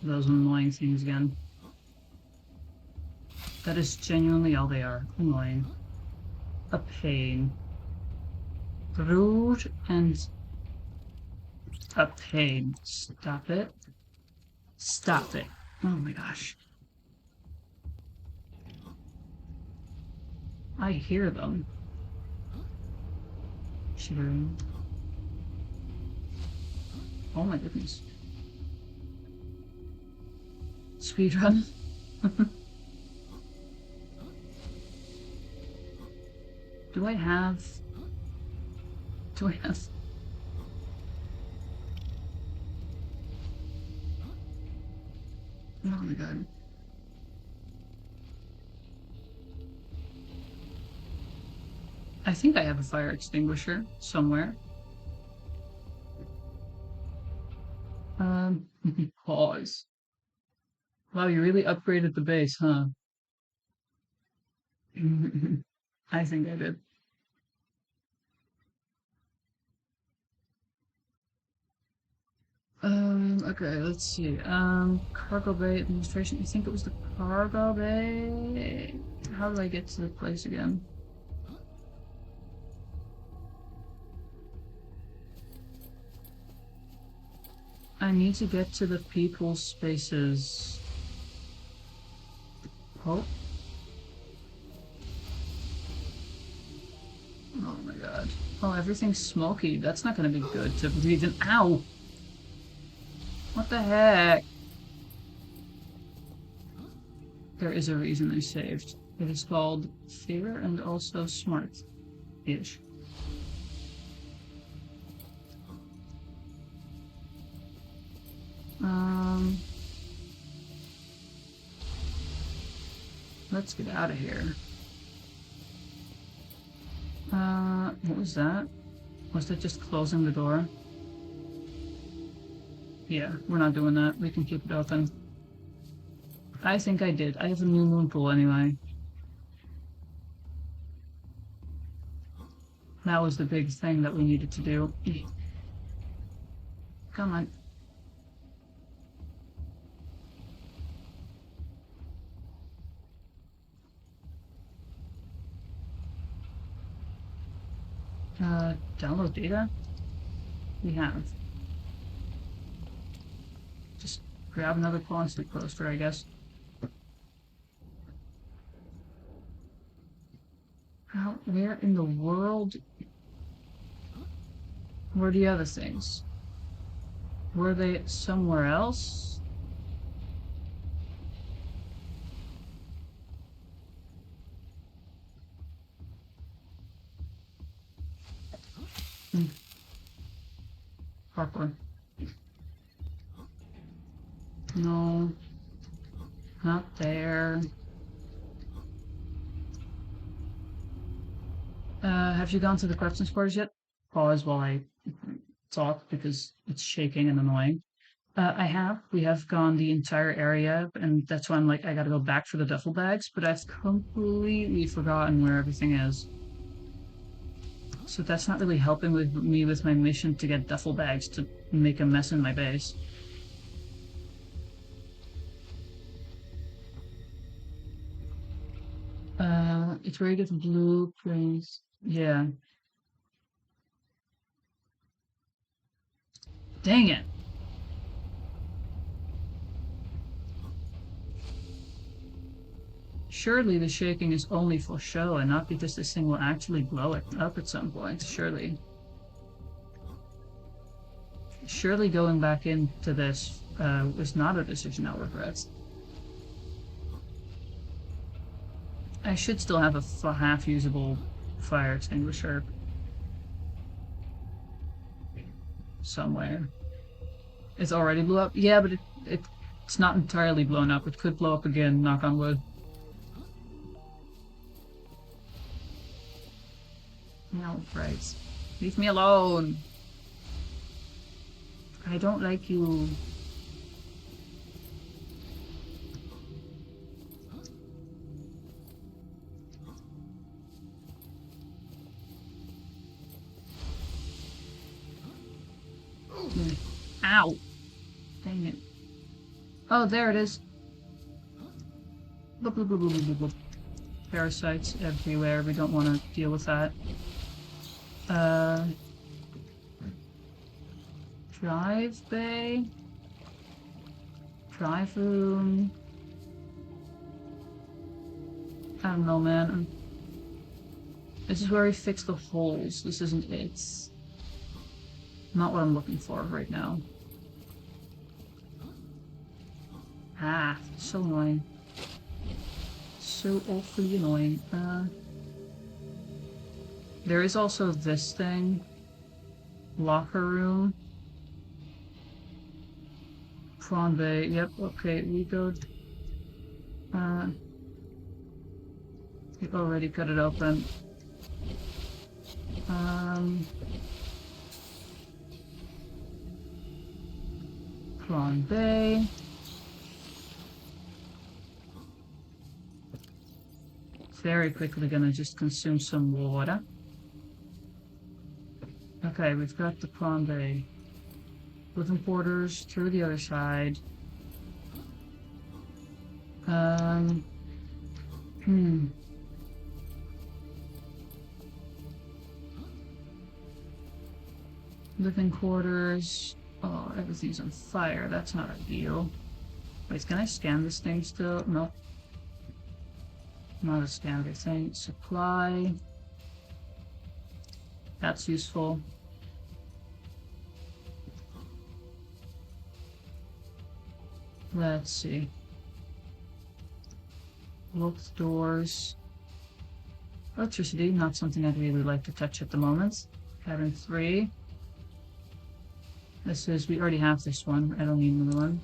Those annoying things again. That is genuinely all they are. Annoying. A pain. Rude and a pain. Stop it. Stop it. Oh my gosh. I hear them. Shivering. Oh my goodness. Speedrun. Do I have... Oh my god. I think I have a fire extinguisher somewhere. Pause. Wow, you really upgraded the base, huh? I think I did. Okay, let's see. Cargo bay administration. I think it was the cargo bay. How do I get to the place again? I need to get to the people's spaces. Oh. Oh my god. Oh, everything's smoky. That's not gonna be good to breathe in. Ow! What the heck? There is a reason I saved. It is called fear and also smart-ish. Let's get out of here. What was that? Was that just closing the door? Yeah, we're not doing that. We can keep it open. I think I did. I have a new moon pool anyway. That was the big thing that we needed to do. Come on. Download data? We have. Just grab another plastic poster, I guess. Where in the world were the other things? Were they somewhere else? Parkour. No. Not there. Have you gone to the crafting quarters yet? Pause while I talk because it's shaking and annoying. I have. We have gone the entire area, and that's why I'm like, I gotta go back for the duffel bags, but I've completely forgotten where everything is. So that's not really helping with me with my mission to get duffel bags to make a mess in my base. It's rated blue, please. Yeah. Dang it. Surely the shaking is only for show and not because this thing will actually blow it up at some point. Surely. Surely going back into this was not a decision I'll regret. I should still have a half-usable fire extinguisher somewhere. It's already blew up? Yeah, but it's not entirely blown up. It could blow up again, knock on wood. No, right. Leave me alone. I don't like you. Ow. Dang it. Oh, there it is. Bloop, bloop, bloop, bloop, bloop, bloop. Parasites everywhere. We don't want to deal with that. Drive bay. Drive room. I don't know, man. This is where we fix the holes. This isn't it. Not what I'm looking for right now. Ah, so annoying. So awfully annoying. There is also this thing. Locker room. Prawn bay. Yep, okay, we go. We already cut it open. Prawn bay. Very quickly gonna just consume some water. Okay, we've got the prawn bay. Living quarters through the other side. Living quarters. Oh, everything's on fire. That's not ideal. Wait, can I scan this thing still? No. Not a standard thing. Supply. That's useful. Let's see. Locked doors. Electricity, not something I'd really like to touch at the moment. Cabin 3. This is, we already have this one. I don't need another one.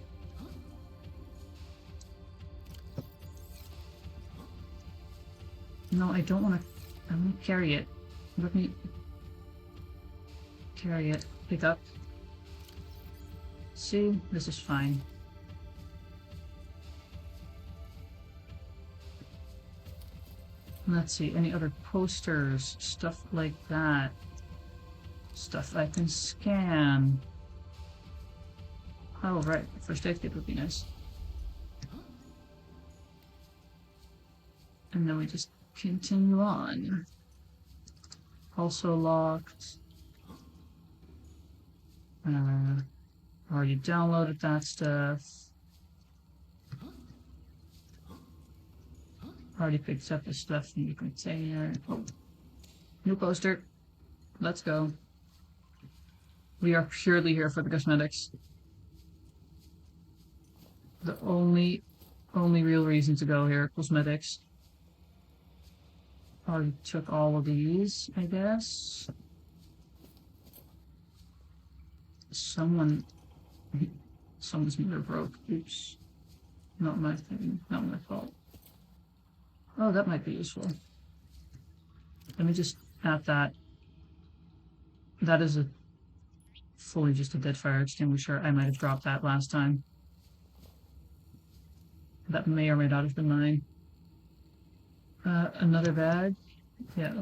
No, I don't want to. I'm going to carry it. Let me carry it. Pick up. See, this is fine. Let's see, any other posters, stuff like that. Stuff I can scan. Oh, right, first aid kit would be nice. And then we just continue on. Also locked. Already downloaded that stuff. Already picked up the stuff in the container. Oh. New poster. Let's go. We are purely here for the cosmetics. The only real reason to go here, cosmetics. I took all of these, I guess. Someone's mirror broke. Oops. Not my thing. Not my fault. Oh, that might be useful. Let me just add that. That is fully just a dead fire extinguisher. I might have dropped that last time. That may or may not have been mine. Another bag? Yeah.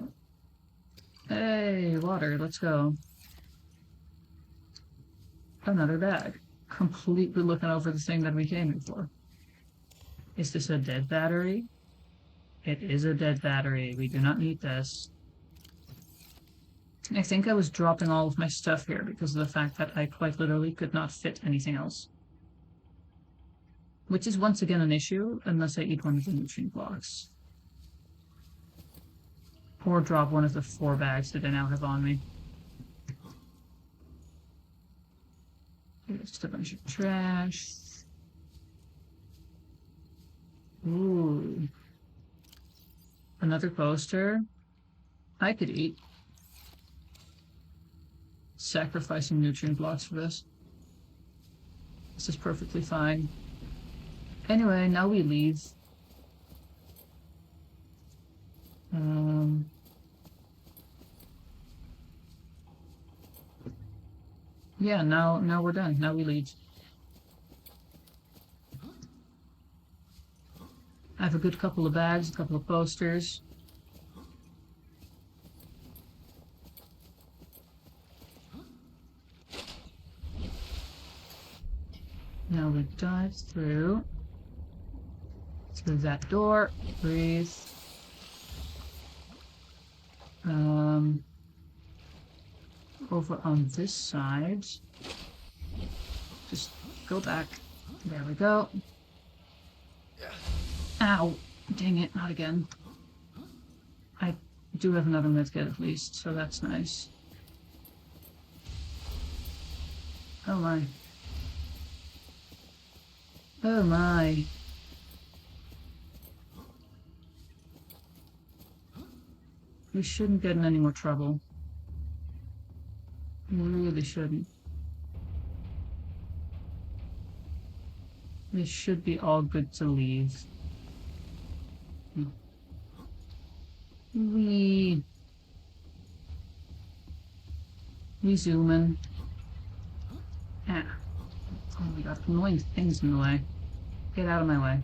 Hey, water, let's go. Another bag. Completely looking over the thing that we came in for. Is this a dead battery? It is a dead battery. We do not need this. I think I was dropping all of my stuff here because of the fact that I quite literally could not fit anything else. Which is once again an issue unless I eat one of the nutrient blocks. Or drop one of the 4 bags that I now have on me. Just a bunch of trash. Ooh. Another poster. I could eat. Sacrificing nutrient blocks for this. This is perfectly fine. Anyway, now we leave. Yeah, now we're done. Now we leave. I have a good couple of bags, a couple of posters. Now we dive through that door. Breathe. Over on this side. Just go back. There we go. Ow! Dang it, not again. I do have another medkit at least, so that's nice. Oh my. Oh my. We shouldn't get in any more trouble. We really shouldn't. We should be all good to leave. We zoom in. Ah. Oh my god, annoying things in the way. Get out of my way.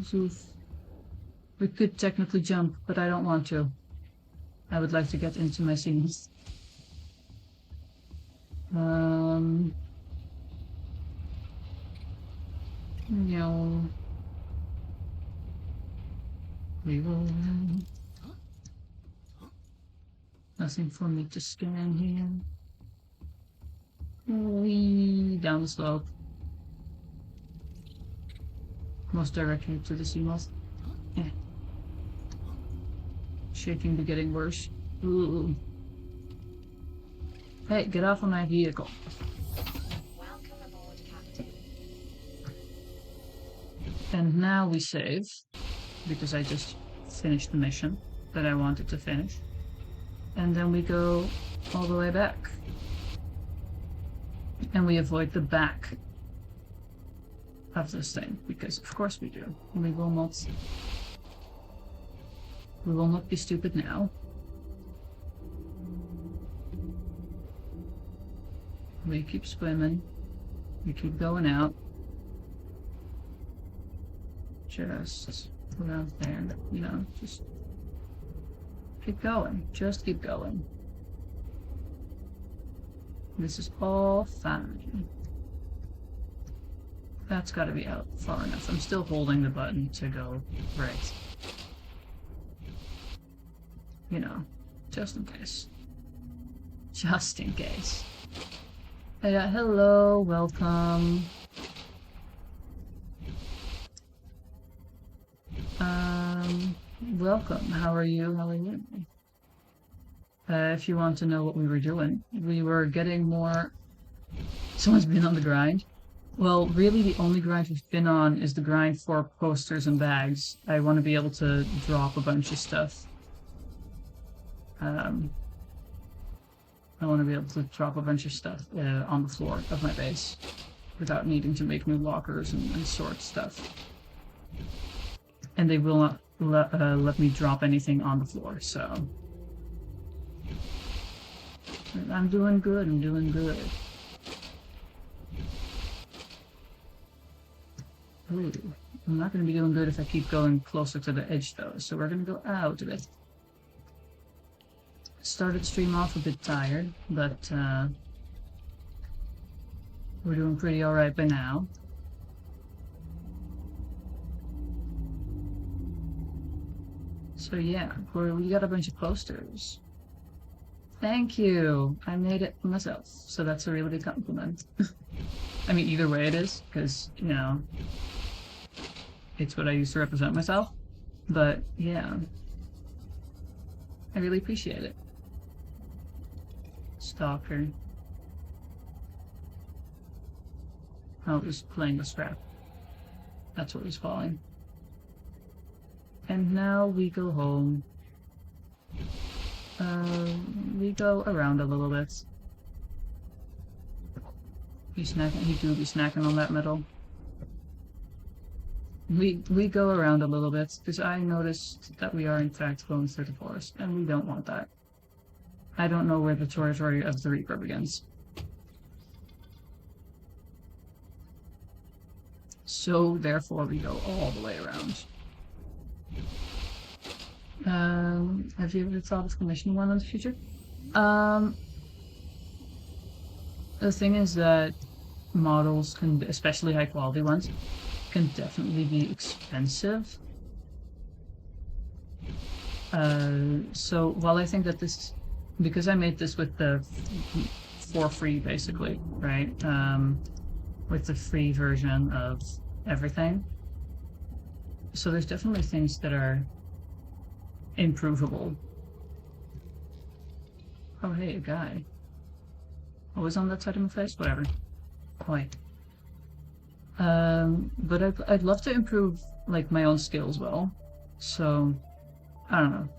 Zoof. We could technically jump, but I don't want to. I would like to get into my scenes. No. We will. Nothing for me to scan here. Wee down the slope. Most directly to the seamoth. Yeah. Shaking to getting worse. Ooh. Hey, get off of my vehicle. Welcome aboard, Captain. And now we save, because I just finished the mission that I wanted to finish. And then we go all the way back. And we avoid the back of this thing, because of course we do. We will not be stupid now. We keep swimming. We keep going out. Just around there, you know, just keep going. Just keep going. This is all fine. That's got to be out far enough. I'm still holding the button to go right. You know, just in case. Just in case. Hello, welcome. welcome. How are you? How are you? If you want to know what we were doing, we were getting more. Someone's been on the grind. Well, really, the only grind we've been on is the grind for posters and bags. I want to be able to drop a bunch of stuff. Um, I want to be able to drop a bunch of stuff on the floor of my base without needing to make new lockers and sort stuff. And they will not let me drop anything on the floor, so I'm doing good. I'm doing good. Ooh, I'm not going to be doing good if I keep going closer to the edge, though, so we're going to go out a bit. Started stream off a bit tired, but we're doing pretty alright by now. So yeah, we got a bunch of posters. Thank you! I made it myself, so that's a really big compliment. I mean, either way it is, because, you know, it's what I use to represent myself. But, yeah. I really appreciate it. Stalker. Oh, he's playing the scrap. That's what he's calling. And now we go home. We go around a little bit. He do be snacking on that metal. We go around a little bit, because I noticed that we are in fact going through the forest, and we don't want that. I don't know where the territory of the Reaper begins. So therefore we go all the way around. Have you ever thought of commissioning one in the future? The thing is that models can, especially high quality ones, can definitely be expensive. So while I think that this, because I made this with the for free basically, right? With the free version of everything. So there's definitely things that are improvable. Oh hey, a guy. Always on that side of my face? Whatever. Boy. But I'd love to improve like my own skill as well. So I don't know.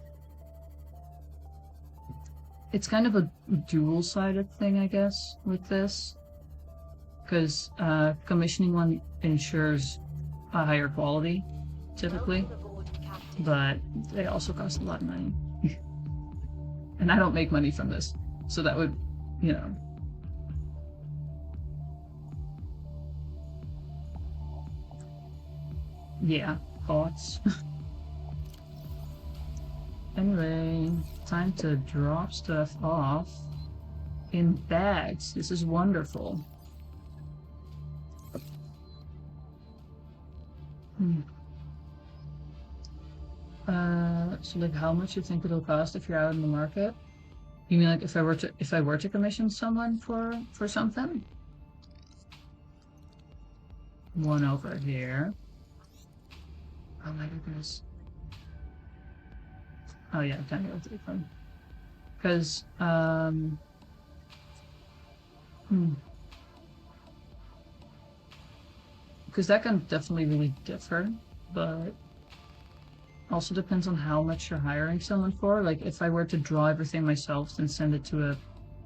It's kind of a dual-sided thing, I guess, with this. Because commissioning one ensures a higher quality, typically. But they also cost a lot of money. And I don't make money from this. So that would, you know. Yeah, thoughts. Anyway, time to drop stuff off in bags. This is wonderful. So like how much you think it'll cost if you're out in the market? You mean like if I were to commission someone for something? One over here. Oh my goodness. Oh yeah, I can't go to them. Because because that can definitely really differ, but also depends on how much you're hiring someone for. Like if I were to draw everything myself and send it to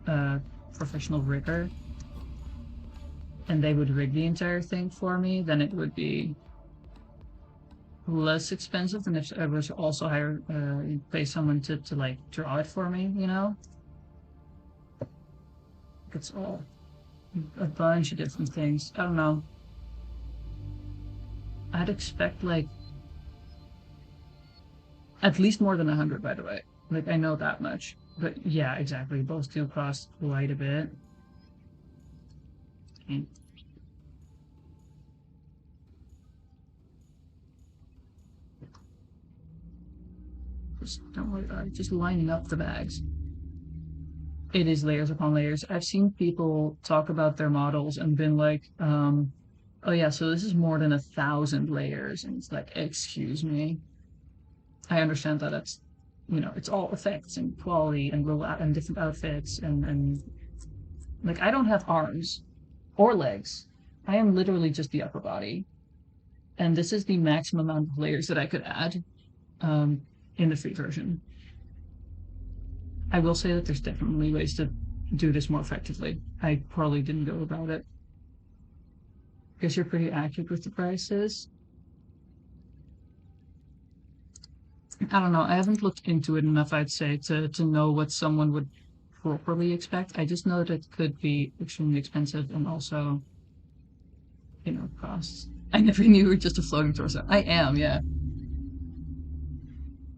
a professional rigger, and they would rig the entire thing for me, then it would be less expensive than if I was to also pay someone to like draw it for me, you know? It's all a bunch of different things. I don't know. I'd expect like at least more than 100, by the way. Like I know that much. But yeah, exactly. Both do cost quite a bit. Okay. Just don't worry about it. Just lining up the bags. It is layers upon layers. I've seen people talk about their models and been like, oh yeah, so this is more than 1,000 layers. And it's like, excuse me. I understand that it's, it's all effects and quality and and different outfits and like I don't have arms or legs. I am literally just the upper body, and this is the maximum amount of layers that I could add um, in the free version. I will say that there's definitely ways to do this more effectively. I probably didn't go about it. Guess you're pretty accurate with the prices. I don't know. I haven't looked into it enough, I'd say, to know what someone would properly expect. I just know that it could be extremely expensive and also, costs. I never knew you were just a floating torso. I am, yeah.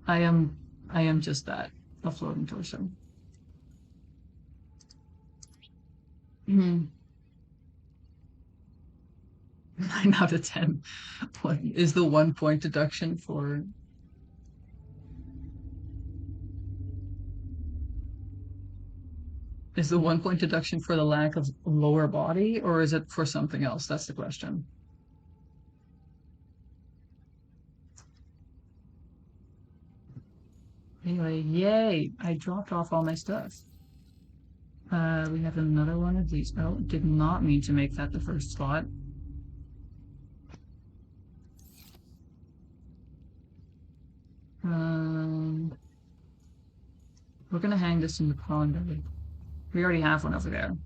I am I am just that, a floating torso. 9 out of 10. What is the 1 point deduction for Is the 1 point deduction for the lack of lower body, or is it for something else? That's the question. Anyway, yay! I dropped off all my stuff. We have another one of these. Oh, did not mean to make that the first slot. Um, we're gonna hang this in the pond. We already have one over there.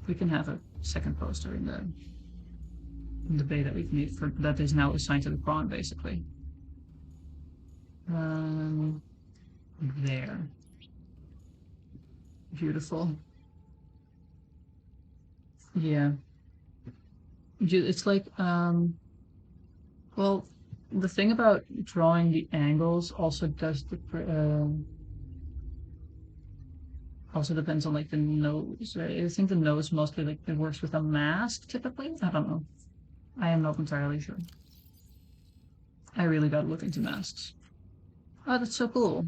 We can have a second poster in the bay that we've made for that is now assigned to the prawn, basically. There. Beautiful. Yeah. It's like, well, the thing about drawing the angles also does also depends on like the nose, right? I think the nose mostly like it works with a mask typically. I don't know. I am not entirely sure. I really gotta look into masks. Oh, that's so cool.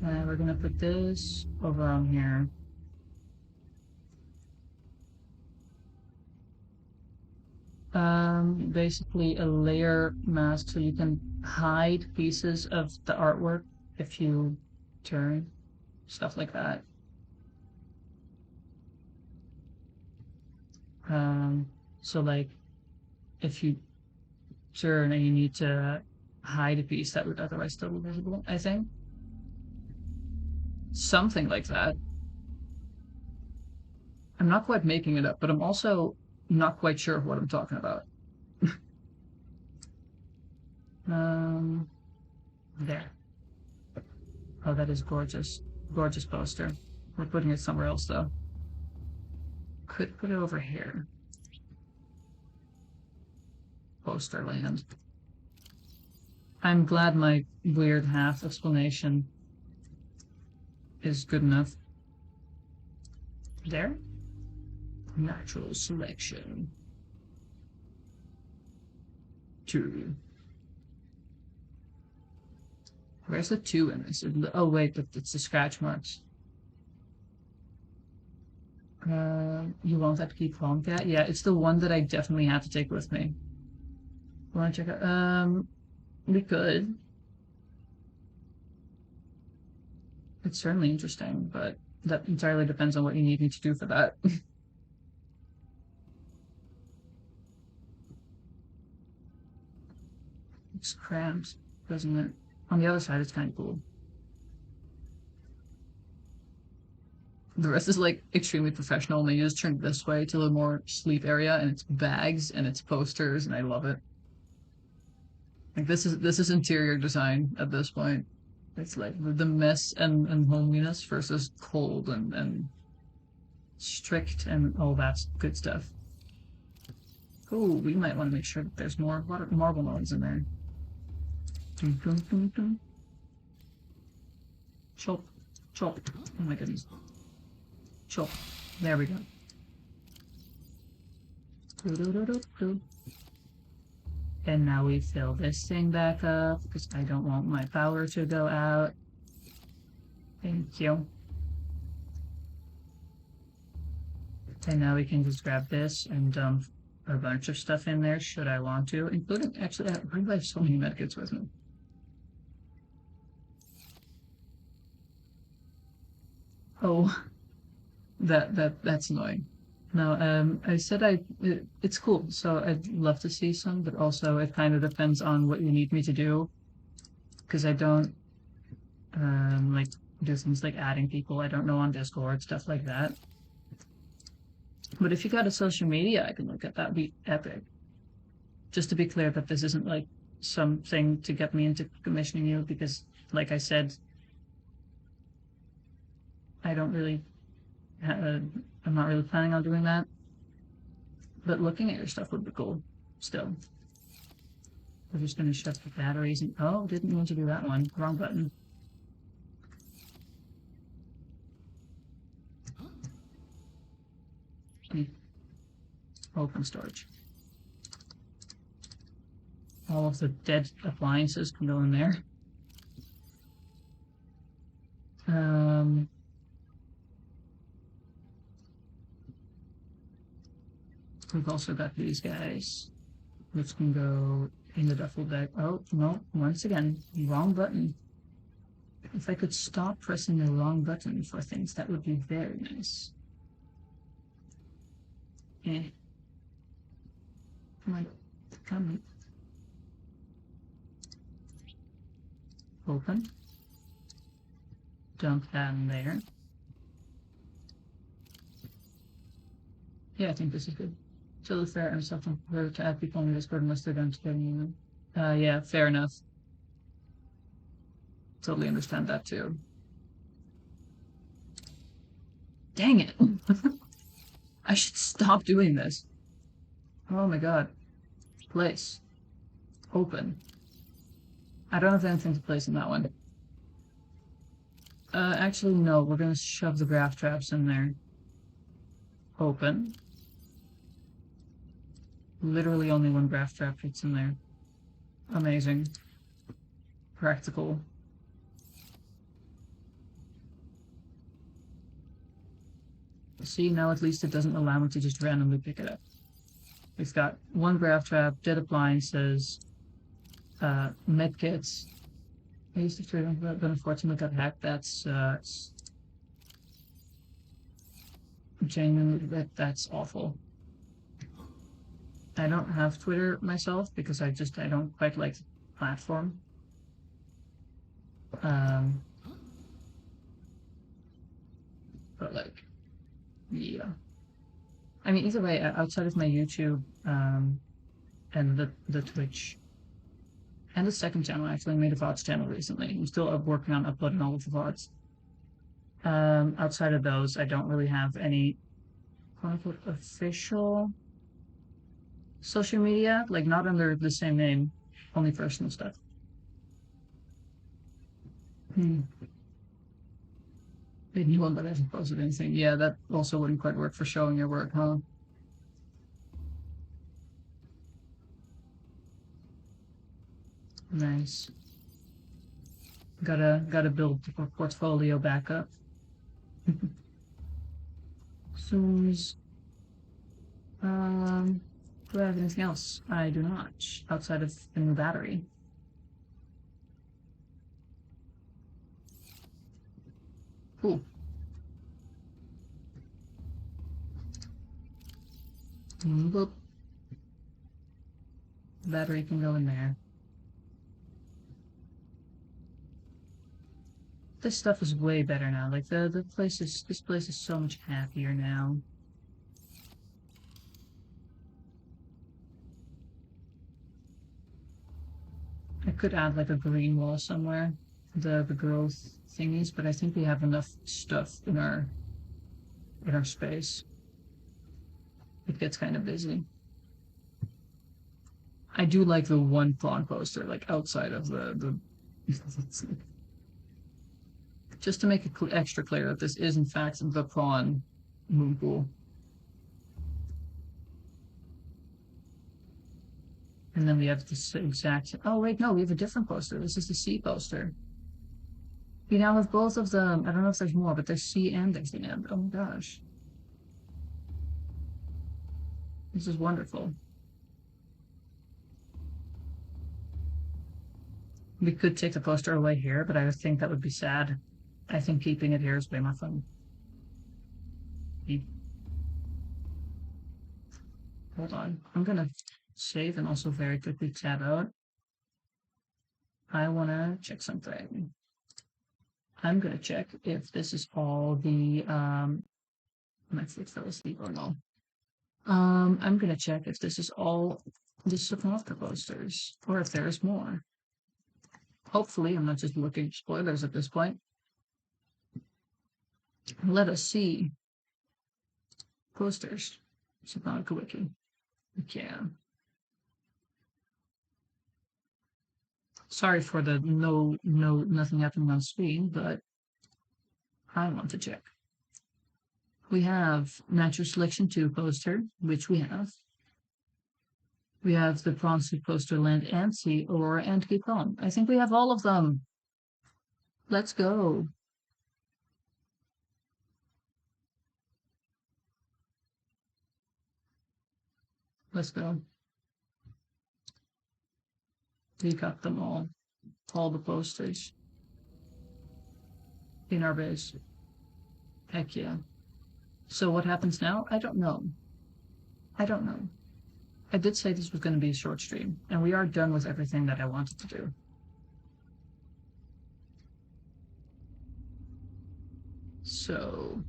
We're gonna put this over on here. Basically a layer mask so you can hide pieces of the artwork if you turn, stuff like that. So like if you turn and you need to hide a piece that would otherwise still be visible, I think. Something like that. I'm not quite making it up, but I'm also not quite sure of what I'm talking about. There. Oh, that is gorgeous. Gorgeous poster. We're putting it somewhere else, though. Could put it over here. Poster land. I'm glad my weird half explanation is good enough. There. Natural selection. 2. Where's the 2 in this? Oh wait, it's the scratch marks. You won't have to keep calling that? Yeah, it's the one that I definitely have to take with me. Wanna check out? We could. It's certainly interesting, but that entirely depends on what you need me to do for that. It's cramped, doesn't it? On the other side, it's kind of cool. The rest is like extremely professional, and they just turned this way to the more sleep area, and it's bags and it's posters, and I love it. Like this is interior design at this point. It's like the mess and homeliness versus cold and strict and all that good stuff. Oh, we might want to make sure that there's more marble nodes in there. Dun, dun, dun, dun. Chop, chop. Oh my goodness. Chop. There we go. Do, do, do, do, do. And now we fill this thing back up because I don't want my power to go out. Thank you. And now we can just grab this and dump a bunch of stuff in there should I want to, including actually why do I have so many medkits with me? Oh, that's annoying. No, I said it's cool, so I'd love to see some, but also it kind of depends on what you need me to do, because I don't like do things like adding people I don't know on Discord, stuff like that. But if you got a social media I can look at, that'd be epic. Just to be clear that this isn't like something to get me into commissioning you, because like I said, I don't really, I'm not really planning on doing that. But looking at your stuff would be cool. Still, we're just gonna shut the batteries and oh, didn't mean to do that one. Wrong button. Open storage. All of the dead appliances can go in there. We've also got these guys, which can go in the duffel bag. Oh, no, once again, wrong button. If I could stop pressing the wrong button for things, that would be very nice. Eh. Come on. Come on. Open. Dump that in there. Yeah, I think this is good. Totally fair and something for to add people on the Discord unless they're done together. Yeah, fair enough. Totally understand that too. Dang it! I should stop doing this. Oh my god. Place. Open. I don't have anything to place in that one. Actually, no. We're gonna shove the graph traps in there. Open. Literally only one graph trap fits in there. Amazing. Practical. See, now at least it doesn't allow me to just randomly pick it up. We've got one graph trap, dead appliances, medkits. I used to trade them, but unfortunately got hacked. That's genuinely that's awful. I don't have Twitter myself because I don't quite like the platform. But like, yeah. I mean, either way, outside of my YouTube, and the Twitch, and the second channel, I actually made a VODs channel recently. I'm still working on uploading all of the VODs. Outside of those, I don't really have any quote-unquote official social media, like not under the same name, only personal stuff. Anyone that hasn't posted anything. Yeah, that also wouldn't quite work for showing your work, huh? Nice. Gotta build the portfolio back up. So, do I have anything else? I do not, outside of the new battery. Cool. Boop. Battery can go in there. This stuff is way better now. Like this place is so much happier now. I could add like a green wall somewhere, the growth thingies, but I think we have enough stuff in our space. It gets kind of busy. I do like the one prawn poster, like outside of the just to make it extra clear that this is in fact the prawn moon pool. And then we have this exact. Oh wait, no, we have a different poster. This is the sea poster. We now have both of them. I don't know if there's more, but there's sea and there's the end. Oh my gosh. This is wonderful. We could take the poster away here, but I think that would be sad. I think keeping it here is way more fun. Hold on. I'm gonna save and also very quickly tab out. I wanna check something. I'm gonna check if this is all the my foot fell asleep or no. I'm gonna check if this is all the Subnautica posters, or if there's more. Hopefully, I'm not just looking spoilers at this point. Let us see. Posters. Subnautica Wiki. Yeah. Sorry for the nothing happening on screen, but I want to check. We have Natural Selection 2 poster, which we have. We have the Prawn Soup poster, Land and Sea, Aurora, and Keep On. I think we have all of them. Let's go. Let's go. We got them all the posters in our base. Heck yeah. So what happens now? I don't know. I don't know. I did say this was going to be a short stream, and we are done with everything that I wanted to do. So,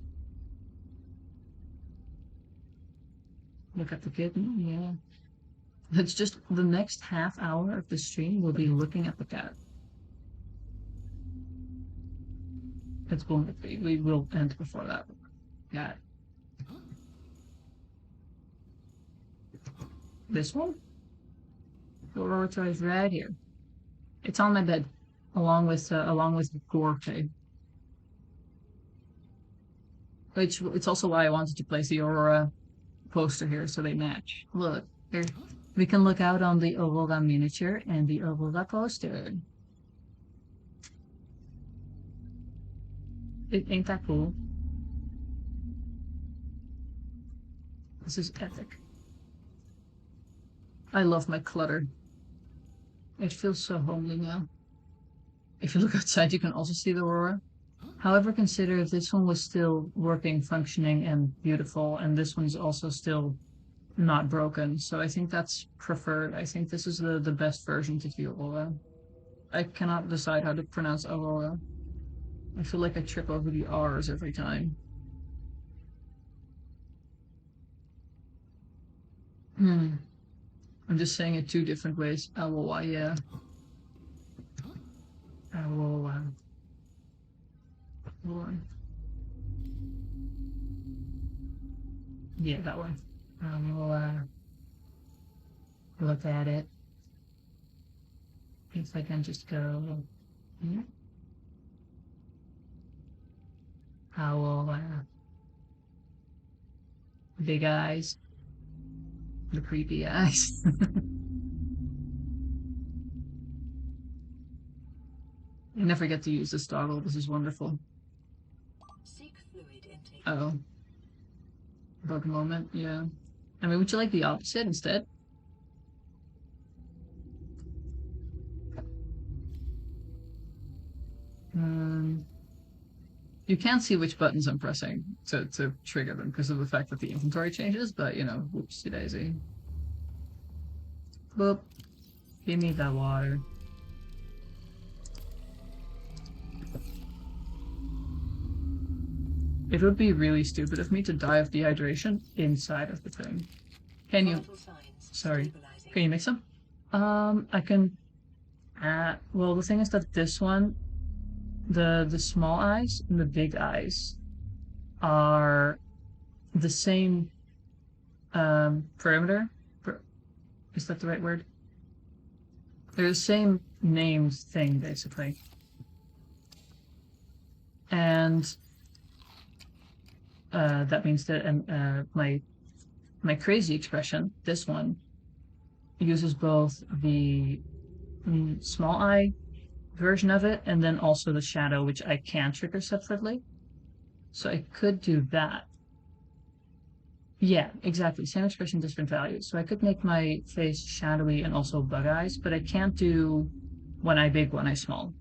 look at the kitten, yeah. It's just the next half hour of the stream will be looking at the cat. It's going to be. We will end before that. Cat. This one? The Aurora is right here. It's on my bed, along with the Gorpe. Which it's also why I wanted to place the Aurora poster here so they match. Look, here we can look out on the Aurora miniature and the Aurora poster. Ain't that cool? This is epic. I love my clutter. It feels so homely now. If you look outside, you can also see the Aurora. However, consider if this one was still working, functioning, and beautiful, and this one's also still not broken. So I think that's preferred. I think this is the best version to the Aurora. I cannot decide how to pronounce Aurora. I feel like I trip over the R's every time. I'm just saying it two different ways. L-O-Y, yeah. L-O-Y. Yeah, that one. We'll look at it. If I can just go here. Big eyes. The creepy eyes. I never get to use this toggle. This is wonderful. Seek fluid intake. Oh. Bug moment, yeah. I mean, would you like the opposite instead? You can't see which buttons I'm pressing to trigger them because of the fact that the inventory changes, but you know, whoopsie daisy. Boop. Give me that water. It would be really stupid of me to die of dehydration inside of the thing. Can you? Sorry. Can you make some? I can. Well, the thing is that this one, the small eyes and the big eyes, are the same perimeter. Is that the right word? They're the same named thing basically, and that means that my crazy expression, this one, uses both the small eye version of it and then also the shadow, which I can trigger separately. So I could do that. Yeah, exactly. Same expression, different values. So I could make my face shadowy and also bug eyes, but I can't do one eye big, one eye small,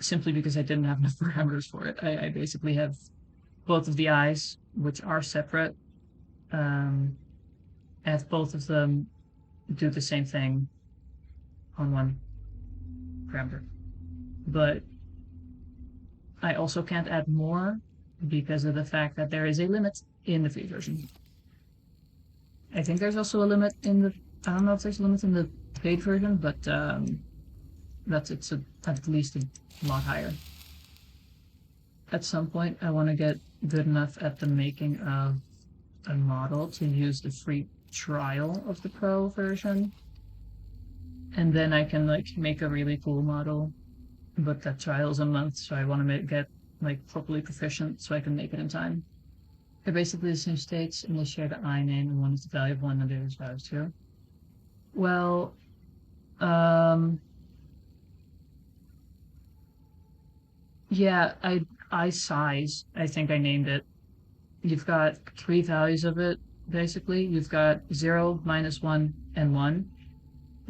simply because I didn't have enough parameters for it. I basically have both of the eyes, which are separate. Um, I have both of them do the same thing on one parameter. But I also can't add more because of the fact that there is a limit in the free version. I think there's also a limit in the, I don't know if there's a limit in the paid version, but that's it's at least a lot higher. At some point, I want to get good enough at the making of a model to use the free trial of the pro version, and then I can like make a really cool model. But that trial is a month, so I want to get like properly proficient so I can make it in time. They're basically the same states, and they share the I name, and one is the value of one, and the other is value of two. Well, um, yeah, I size. I think I named it. You've got three values of it, basically. You've got 0, -1, and 1.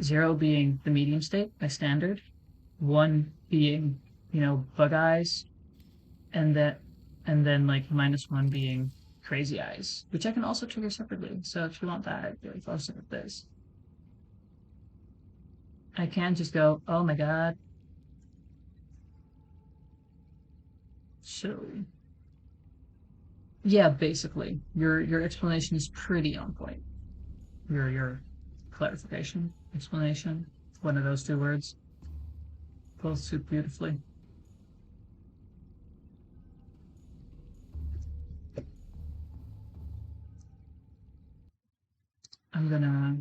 0 being the medium state by standard, 1 being, bug eyes, and that and then like -1 being crazy eyes, which I can also trigger separately. So if you want that, I'd really close with this. I can just go, oh my god. So yeah, basically. Your explanation is pretty on point. Your clarification, explanation, one of those two words. Both suit beautifully. I'm gonna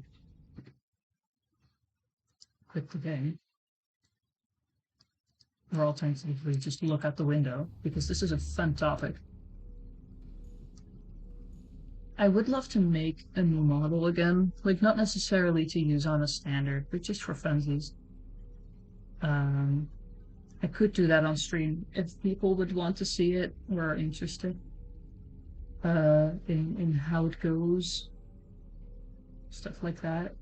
quit the game, or alternatively just look out the window, because this is a fun topic. I would love to make a new model again, like not necessarily to use on a standard, but just for funsies. Um, I could do that on stream if people would want to see it or are interested in how it goes, stuff like that.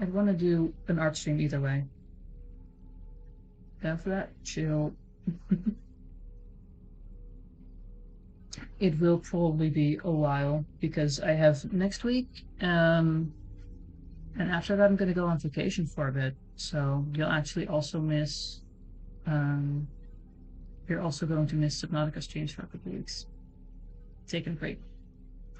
I'd want to do an art stream either way. After that, chill. It will probably be a while because I have next week, and after that I'm going to go on vacation for a bit. So you'll actually also miss, um, you're also going to miss Subnautica streams for a couple weeks. Taking a break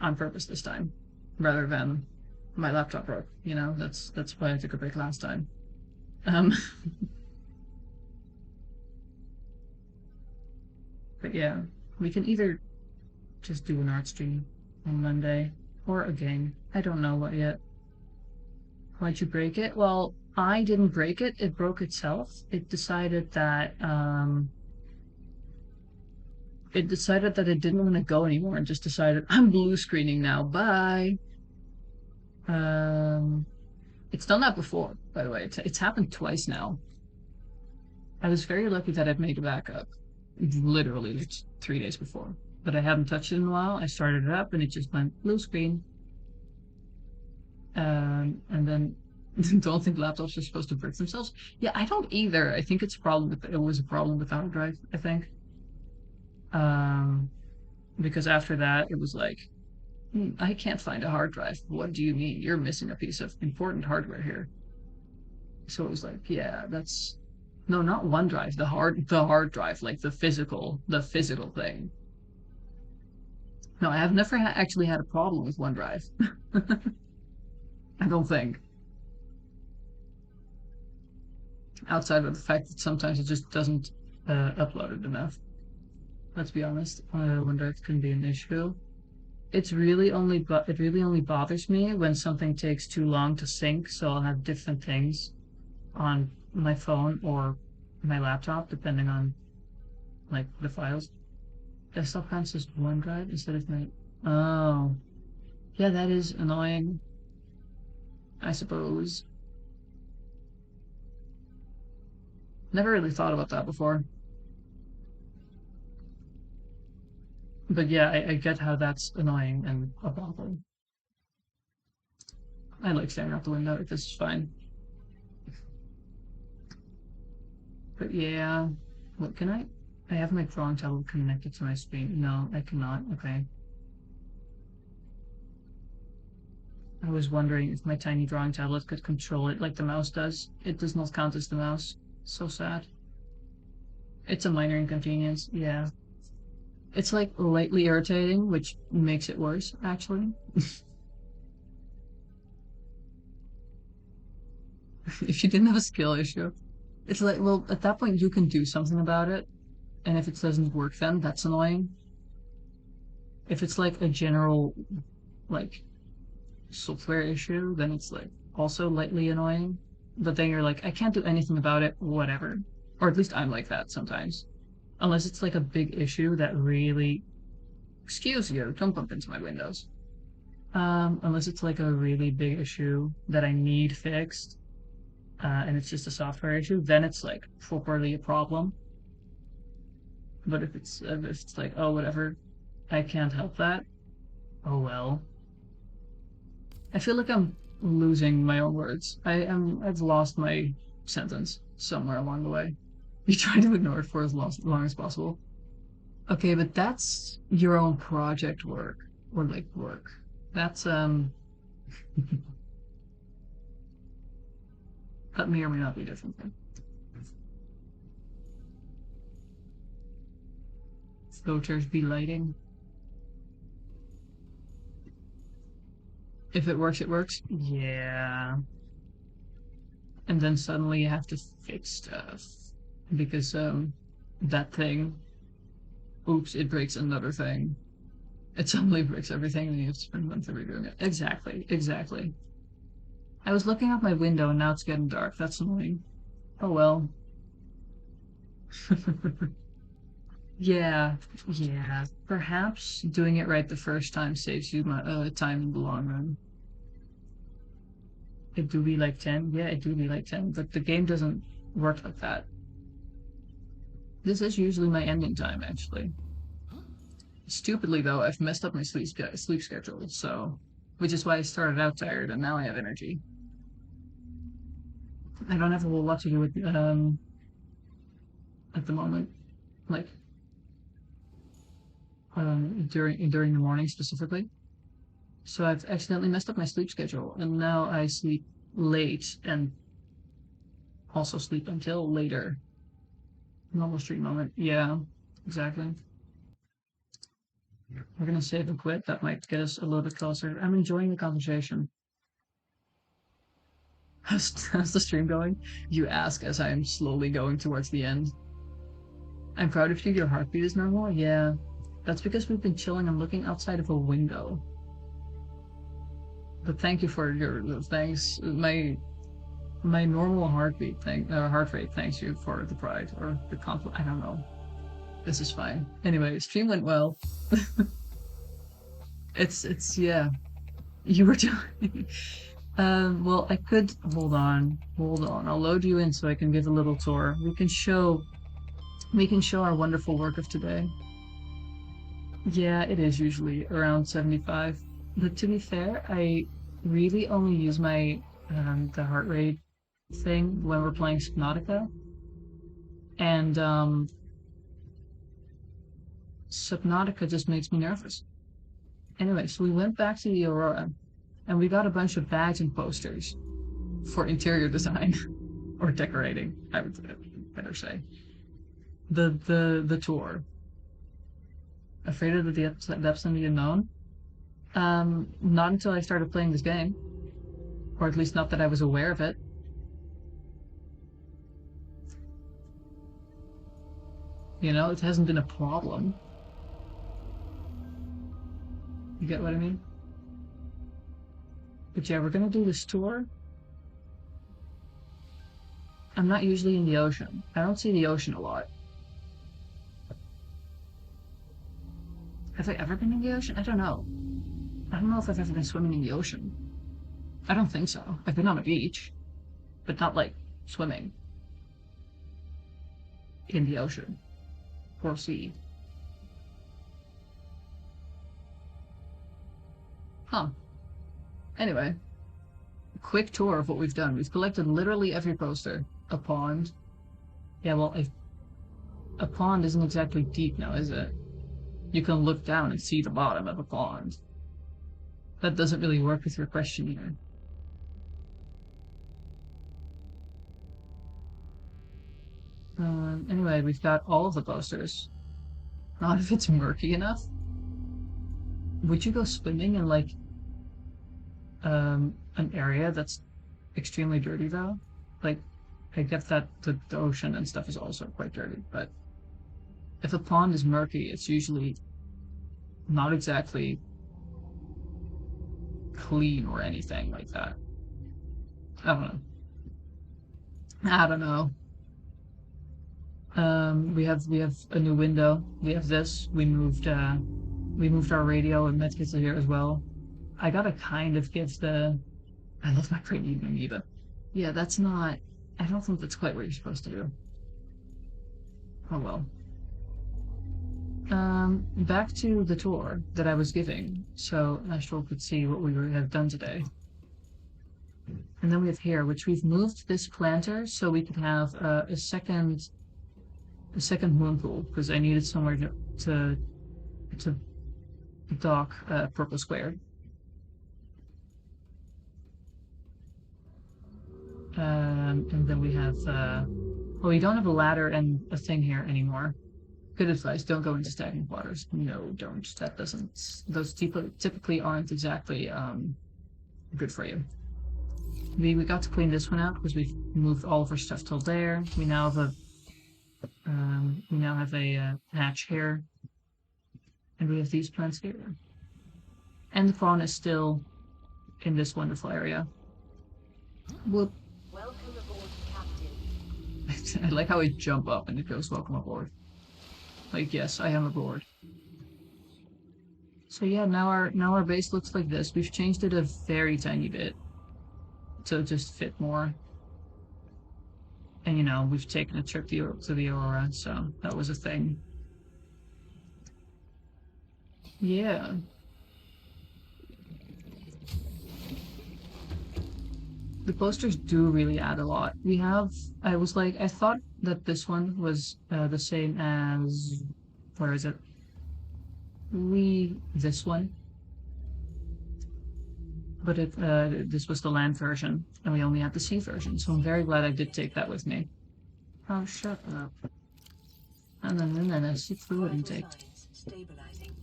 on purpose this time, rather than my laptop broke. That's why I took a break last time. Um, but yeah, we can either just do an art stream on Monday or a game. I don't know what yet. Why'd you break it? Well, I didn't break it. It broke itself. It decided that it didn't want to go anymore and just decided I'm blue screening now. Bye. Um, it's done that before, by the way. It's happened twice now. I was very lucky that I've made a backup, literally just 3 days before. But I haven't touched it in a while. I started it up and it just went blue screen. And then don't think laptops are supposed to brick themselves. Yeah, I don't either. I think it was a problem with the hard drive, I think. Um, because after that it was like, I can't find a hard drive. What do you mean? You're missing a piece of important hardware here. So it was like, yeah, that's no, not OneDrive, the hard drive, like the physical thing. No, I have never actually had a problem with OneDrive. I don't think, outside of the fact that sometimes it just doesn't upload it enough. Let's be honest, OneDrive can be an issue. It really only bothers me when something takes too long to sync. So I'll have different things on my phone or my laptop, depending on like the files. Desktop counts as OneDrive instead of my. Oh, yeah, that is annoying. I suppose. Never really thought about that before. But yeah, I get how that's annoying and a problem. I like staring out the window. This is fine. But yeah, what can I? I have my drawing tablet connected to my screen. No, I cannot. Okay. I was wondering if my tiny drawing tablet could control it like the mouse does. It does not count as the mouse. So sad. It's a minor inconvenience. Yeah. It's like lightly irritating, which makes it worse, actually. If you didn't have a skill issue, it's like, well, at that point you can do something about it. And if it doesn't work, then that's annoying. If it's like a general, like, software issue, then it's like also lightly annoying. But then you're like, I can't do anything about it, whatever. Or at least I'm like that sometimes. Unless it's like a big issue that really, excuse you, don't bump into my windows. Unless it's like a really big issue that I need fixed, and it's just a software issue, then it's like properly a problem. But if it's like, oh, whatever, I can't help that. Oh well. I feel like I'm losing my own words. I've lost my sentence somewhere along the way. You try to ignore it for as long as possible. Okay, but that's your own project work or like work. That's that may or may not be different. Filters be lighting. If it works, it works. Yeah. And then suddenly you have to fix stuff because that thing, oops, it breaks another thing. It suddenly breaks everything and you have to spend months redoing it. Exactly, exactly. I was looking out my window and now it's getting dark. That's annoying. Oh well. Yeah, yeah. Perhaps doing it right the first time saves you time in the long run. It do be like 10? Yeah, it do be like 10, but the game doesn't work like that. This is usually my ending time, actually. Stupidly, though, I've messed up my sleep schedule, so... Which is why I started out tired, and now I have energy. I don't have a whole lot to do with, at the moment. Like, during the morning specifically. So I've accidentally messed up my sleep schedule, and now I sleep late and also sleep until later. Normal stream moment. Yeah, exactly. We're gonna save and quit. That might get us a little bit closer. I'm enjoying the conversation. How's the stream going? You ask as I am slowly going towards the end. I'm proud of you. Your heartbeat is normal. Yeah, that's because we've been chilling and looking outside of a window. But thank you for your thanks. My normal heart rate. Thanks you for the pride or the compliment. I don't know. This is fine. Anyway, stream went well. It's yeah. You were doing. Well, I could hold on. I'll load you in so I can give a little tour. We can show our wonderful work of today. Yeah, it is usually around 75. But to be fair, I really only use my the heart rate thing when we're playing Subnautica, and Subnautica just makes me nervous. Anyway, so we went back to the Aurora, and we got a bunch of bags and posters for interior design or decorating. I would better say the tour. Afraid of the depths and the unknown. Not until I started playing this game, or at least not that I was aware of it. You know, it hasn't been a problem. You get what I mean? But yeah, we're gonna do this tour. I'm not usually in the ocean. I don't see the ocean a lot. Have I ever been in the ocean? I don't know. I don't know if I've ever been swimming in the ocean. I don't think so. I've been on a beach, but not like swimming in the ocean or sea. Huh. Anyway, quick tour of what we've done. We've collected literally every poster. A pond. Yeah, well, a pond isn't exactly deep now, is it? You can look down and see the bottom of a pond. That doesn't really work with your question here. Anyway, we've got all of the posters. Not if it's murky enough. Would you go swimming in like an area that's extremely dirty though? Like, I get that the ocean and stuff is also quite dirty, but if a pond is murky, it's usually not exactly clean or anything like that. I don't know. I don't know. We have a new window. We have this. We moved our radio and medkits here as well. I gotta kind of give the. I love my great evening amoeba. Yeah, that's not. I don't think that's quite what you're supposed to do. Oh well. Back to the tour that I was giving, so Astral could see what we have done today. And then we have here, which we've moved this planter so we could have a second moon pool because I needed somewhere to dock Purple Square. And then we have well, we don't have a ladder and a thing here anymore. Good advice, don't go into stagnant waters. No, don't. That doesn't, those typically aren't exactly good for you. We got to clean this one out because we've moved all of our stuff till there. We now have a hatch here. And we have these plants here. And the fawn is still in this wonderful area. Whoop. Welcome aboard, Captain. I like how I jump up and it goes welcome aboard. Like, yes, I am aboard. So yeah, now our base looks like this. We've changed it a very tiny bit to just fit more. And you know, we've taken a trip to the Aurora, so that was a thing. Yeah. The posters do really add a lot. I thought that this one was the same as, where is it? This one. But this was the land version, and we only had the sea version, so I'm very glad I did take that with me. Oh, shut up. And then I see fluid intake.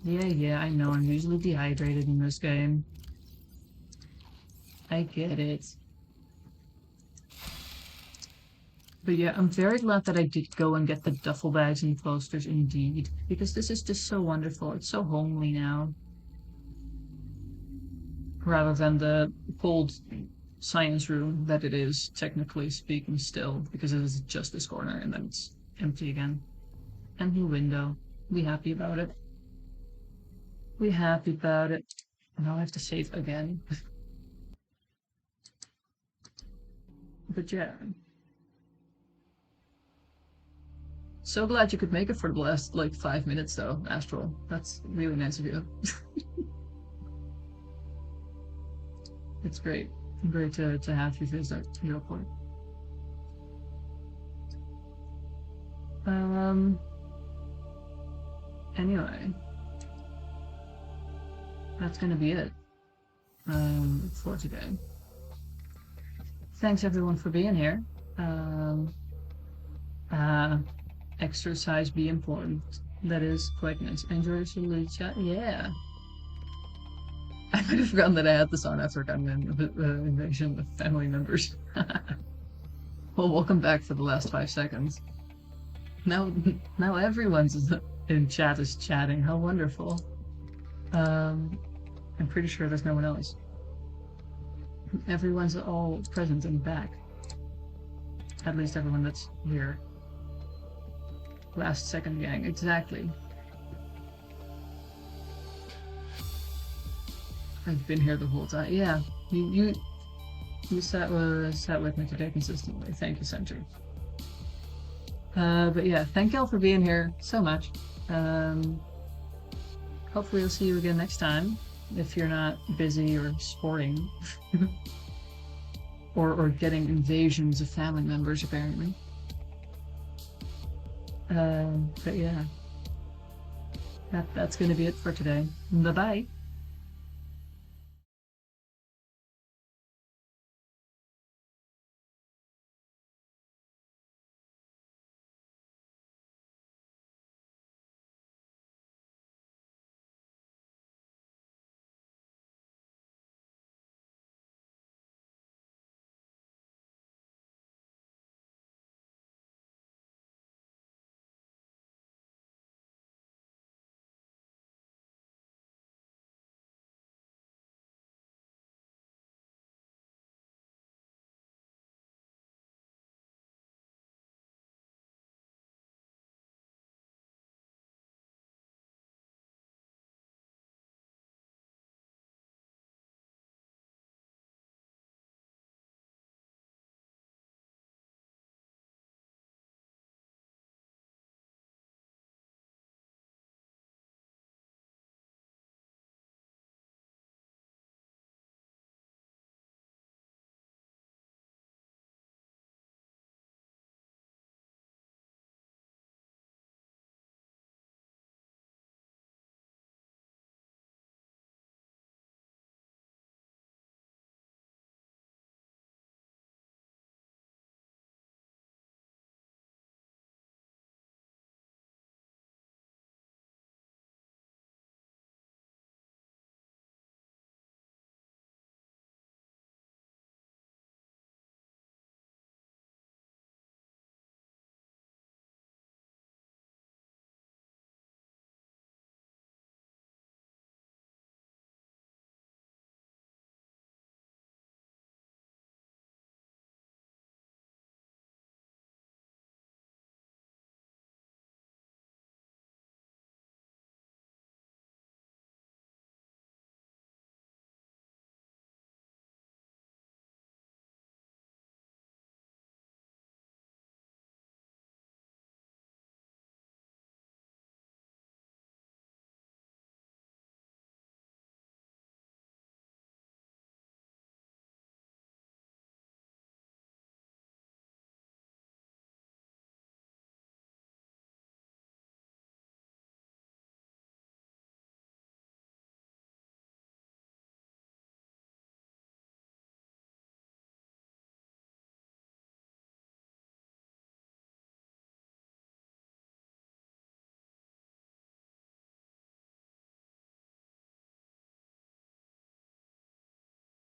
Yeah, I know, I'm usually dehydrated in this game. I get it. But yeah, I'm very glad that I did go and get the duffel bags and posters indeed, because this is just so wonderful. It's so homely now. Rather than the cold science room that it is, technically speaking still, because it is just this corner and then it's empty again. And new window. We happy about it. We happy about it. Now I have to save again. But yeah. So glad you could make it for the last, like, 5 minutes, though, Astral. That's really nice of you. It's great. Great to have you visit your point. Anyway. That's gonna be it. For today. Thanks everyone for being here. Exercise be important. That is quite nice. Enjoy your chat. Yeah. I might have forgotten that I had this on after I got an invasion of family members. Well, welcome back for the last 5 seconds. Now everyone's in chat is chatting. How wonderful. I'm pretty sure there's no one else. Everyone's all present and back. At least everyone that's here. Last second gang, exactly. I've been here the whole time. Yeah, you sat with me today consistently. Thank you, Sentry. But yeah, thank y'all for being here so much. Hopefully I'll see you again next time. if you're not busy or sporting. or getting invasions of family members, apparently. But yeah. That's gonna be it for today. Bye-bye.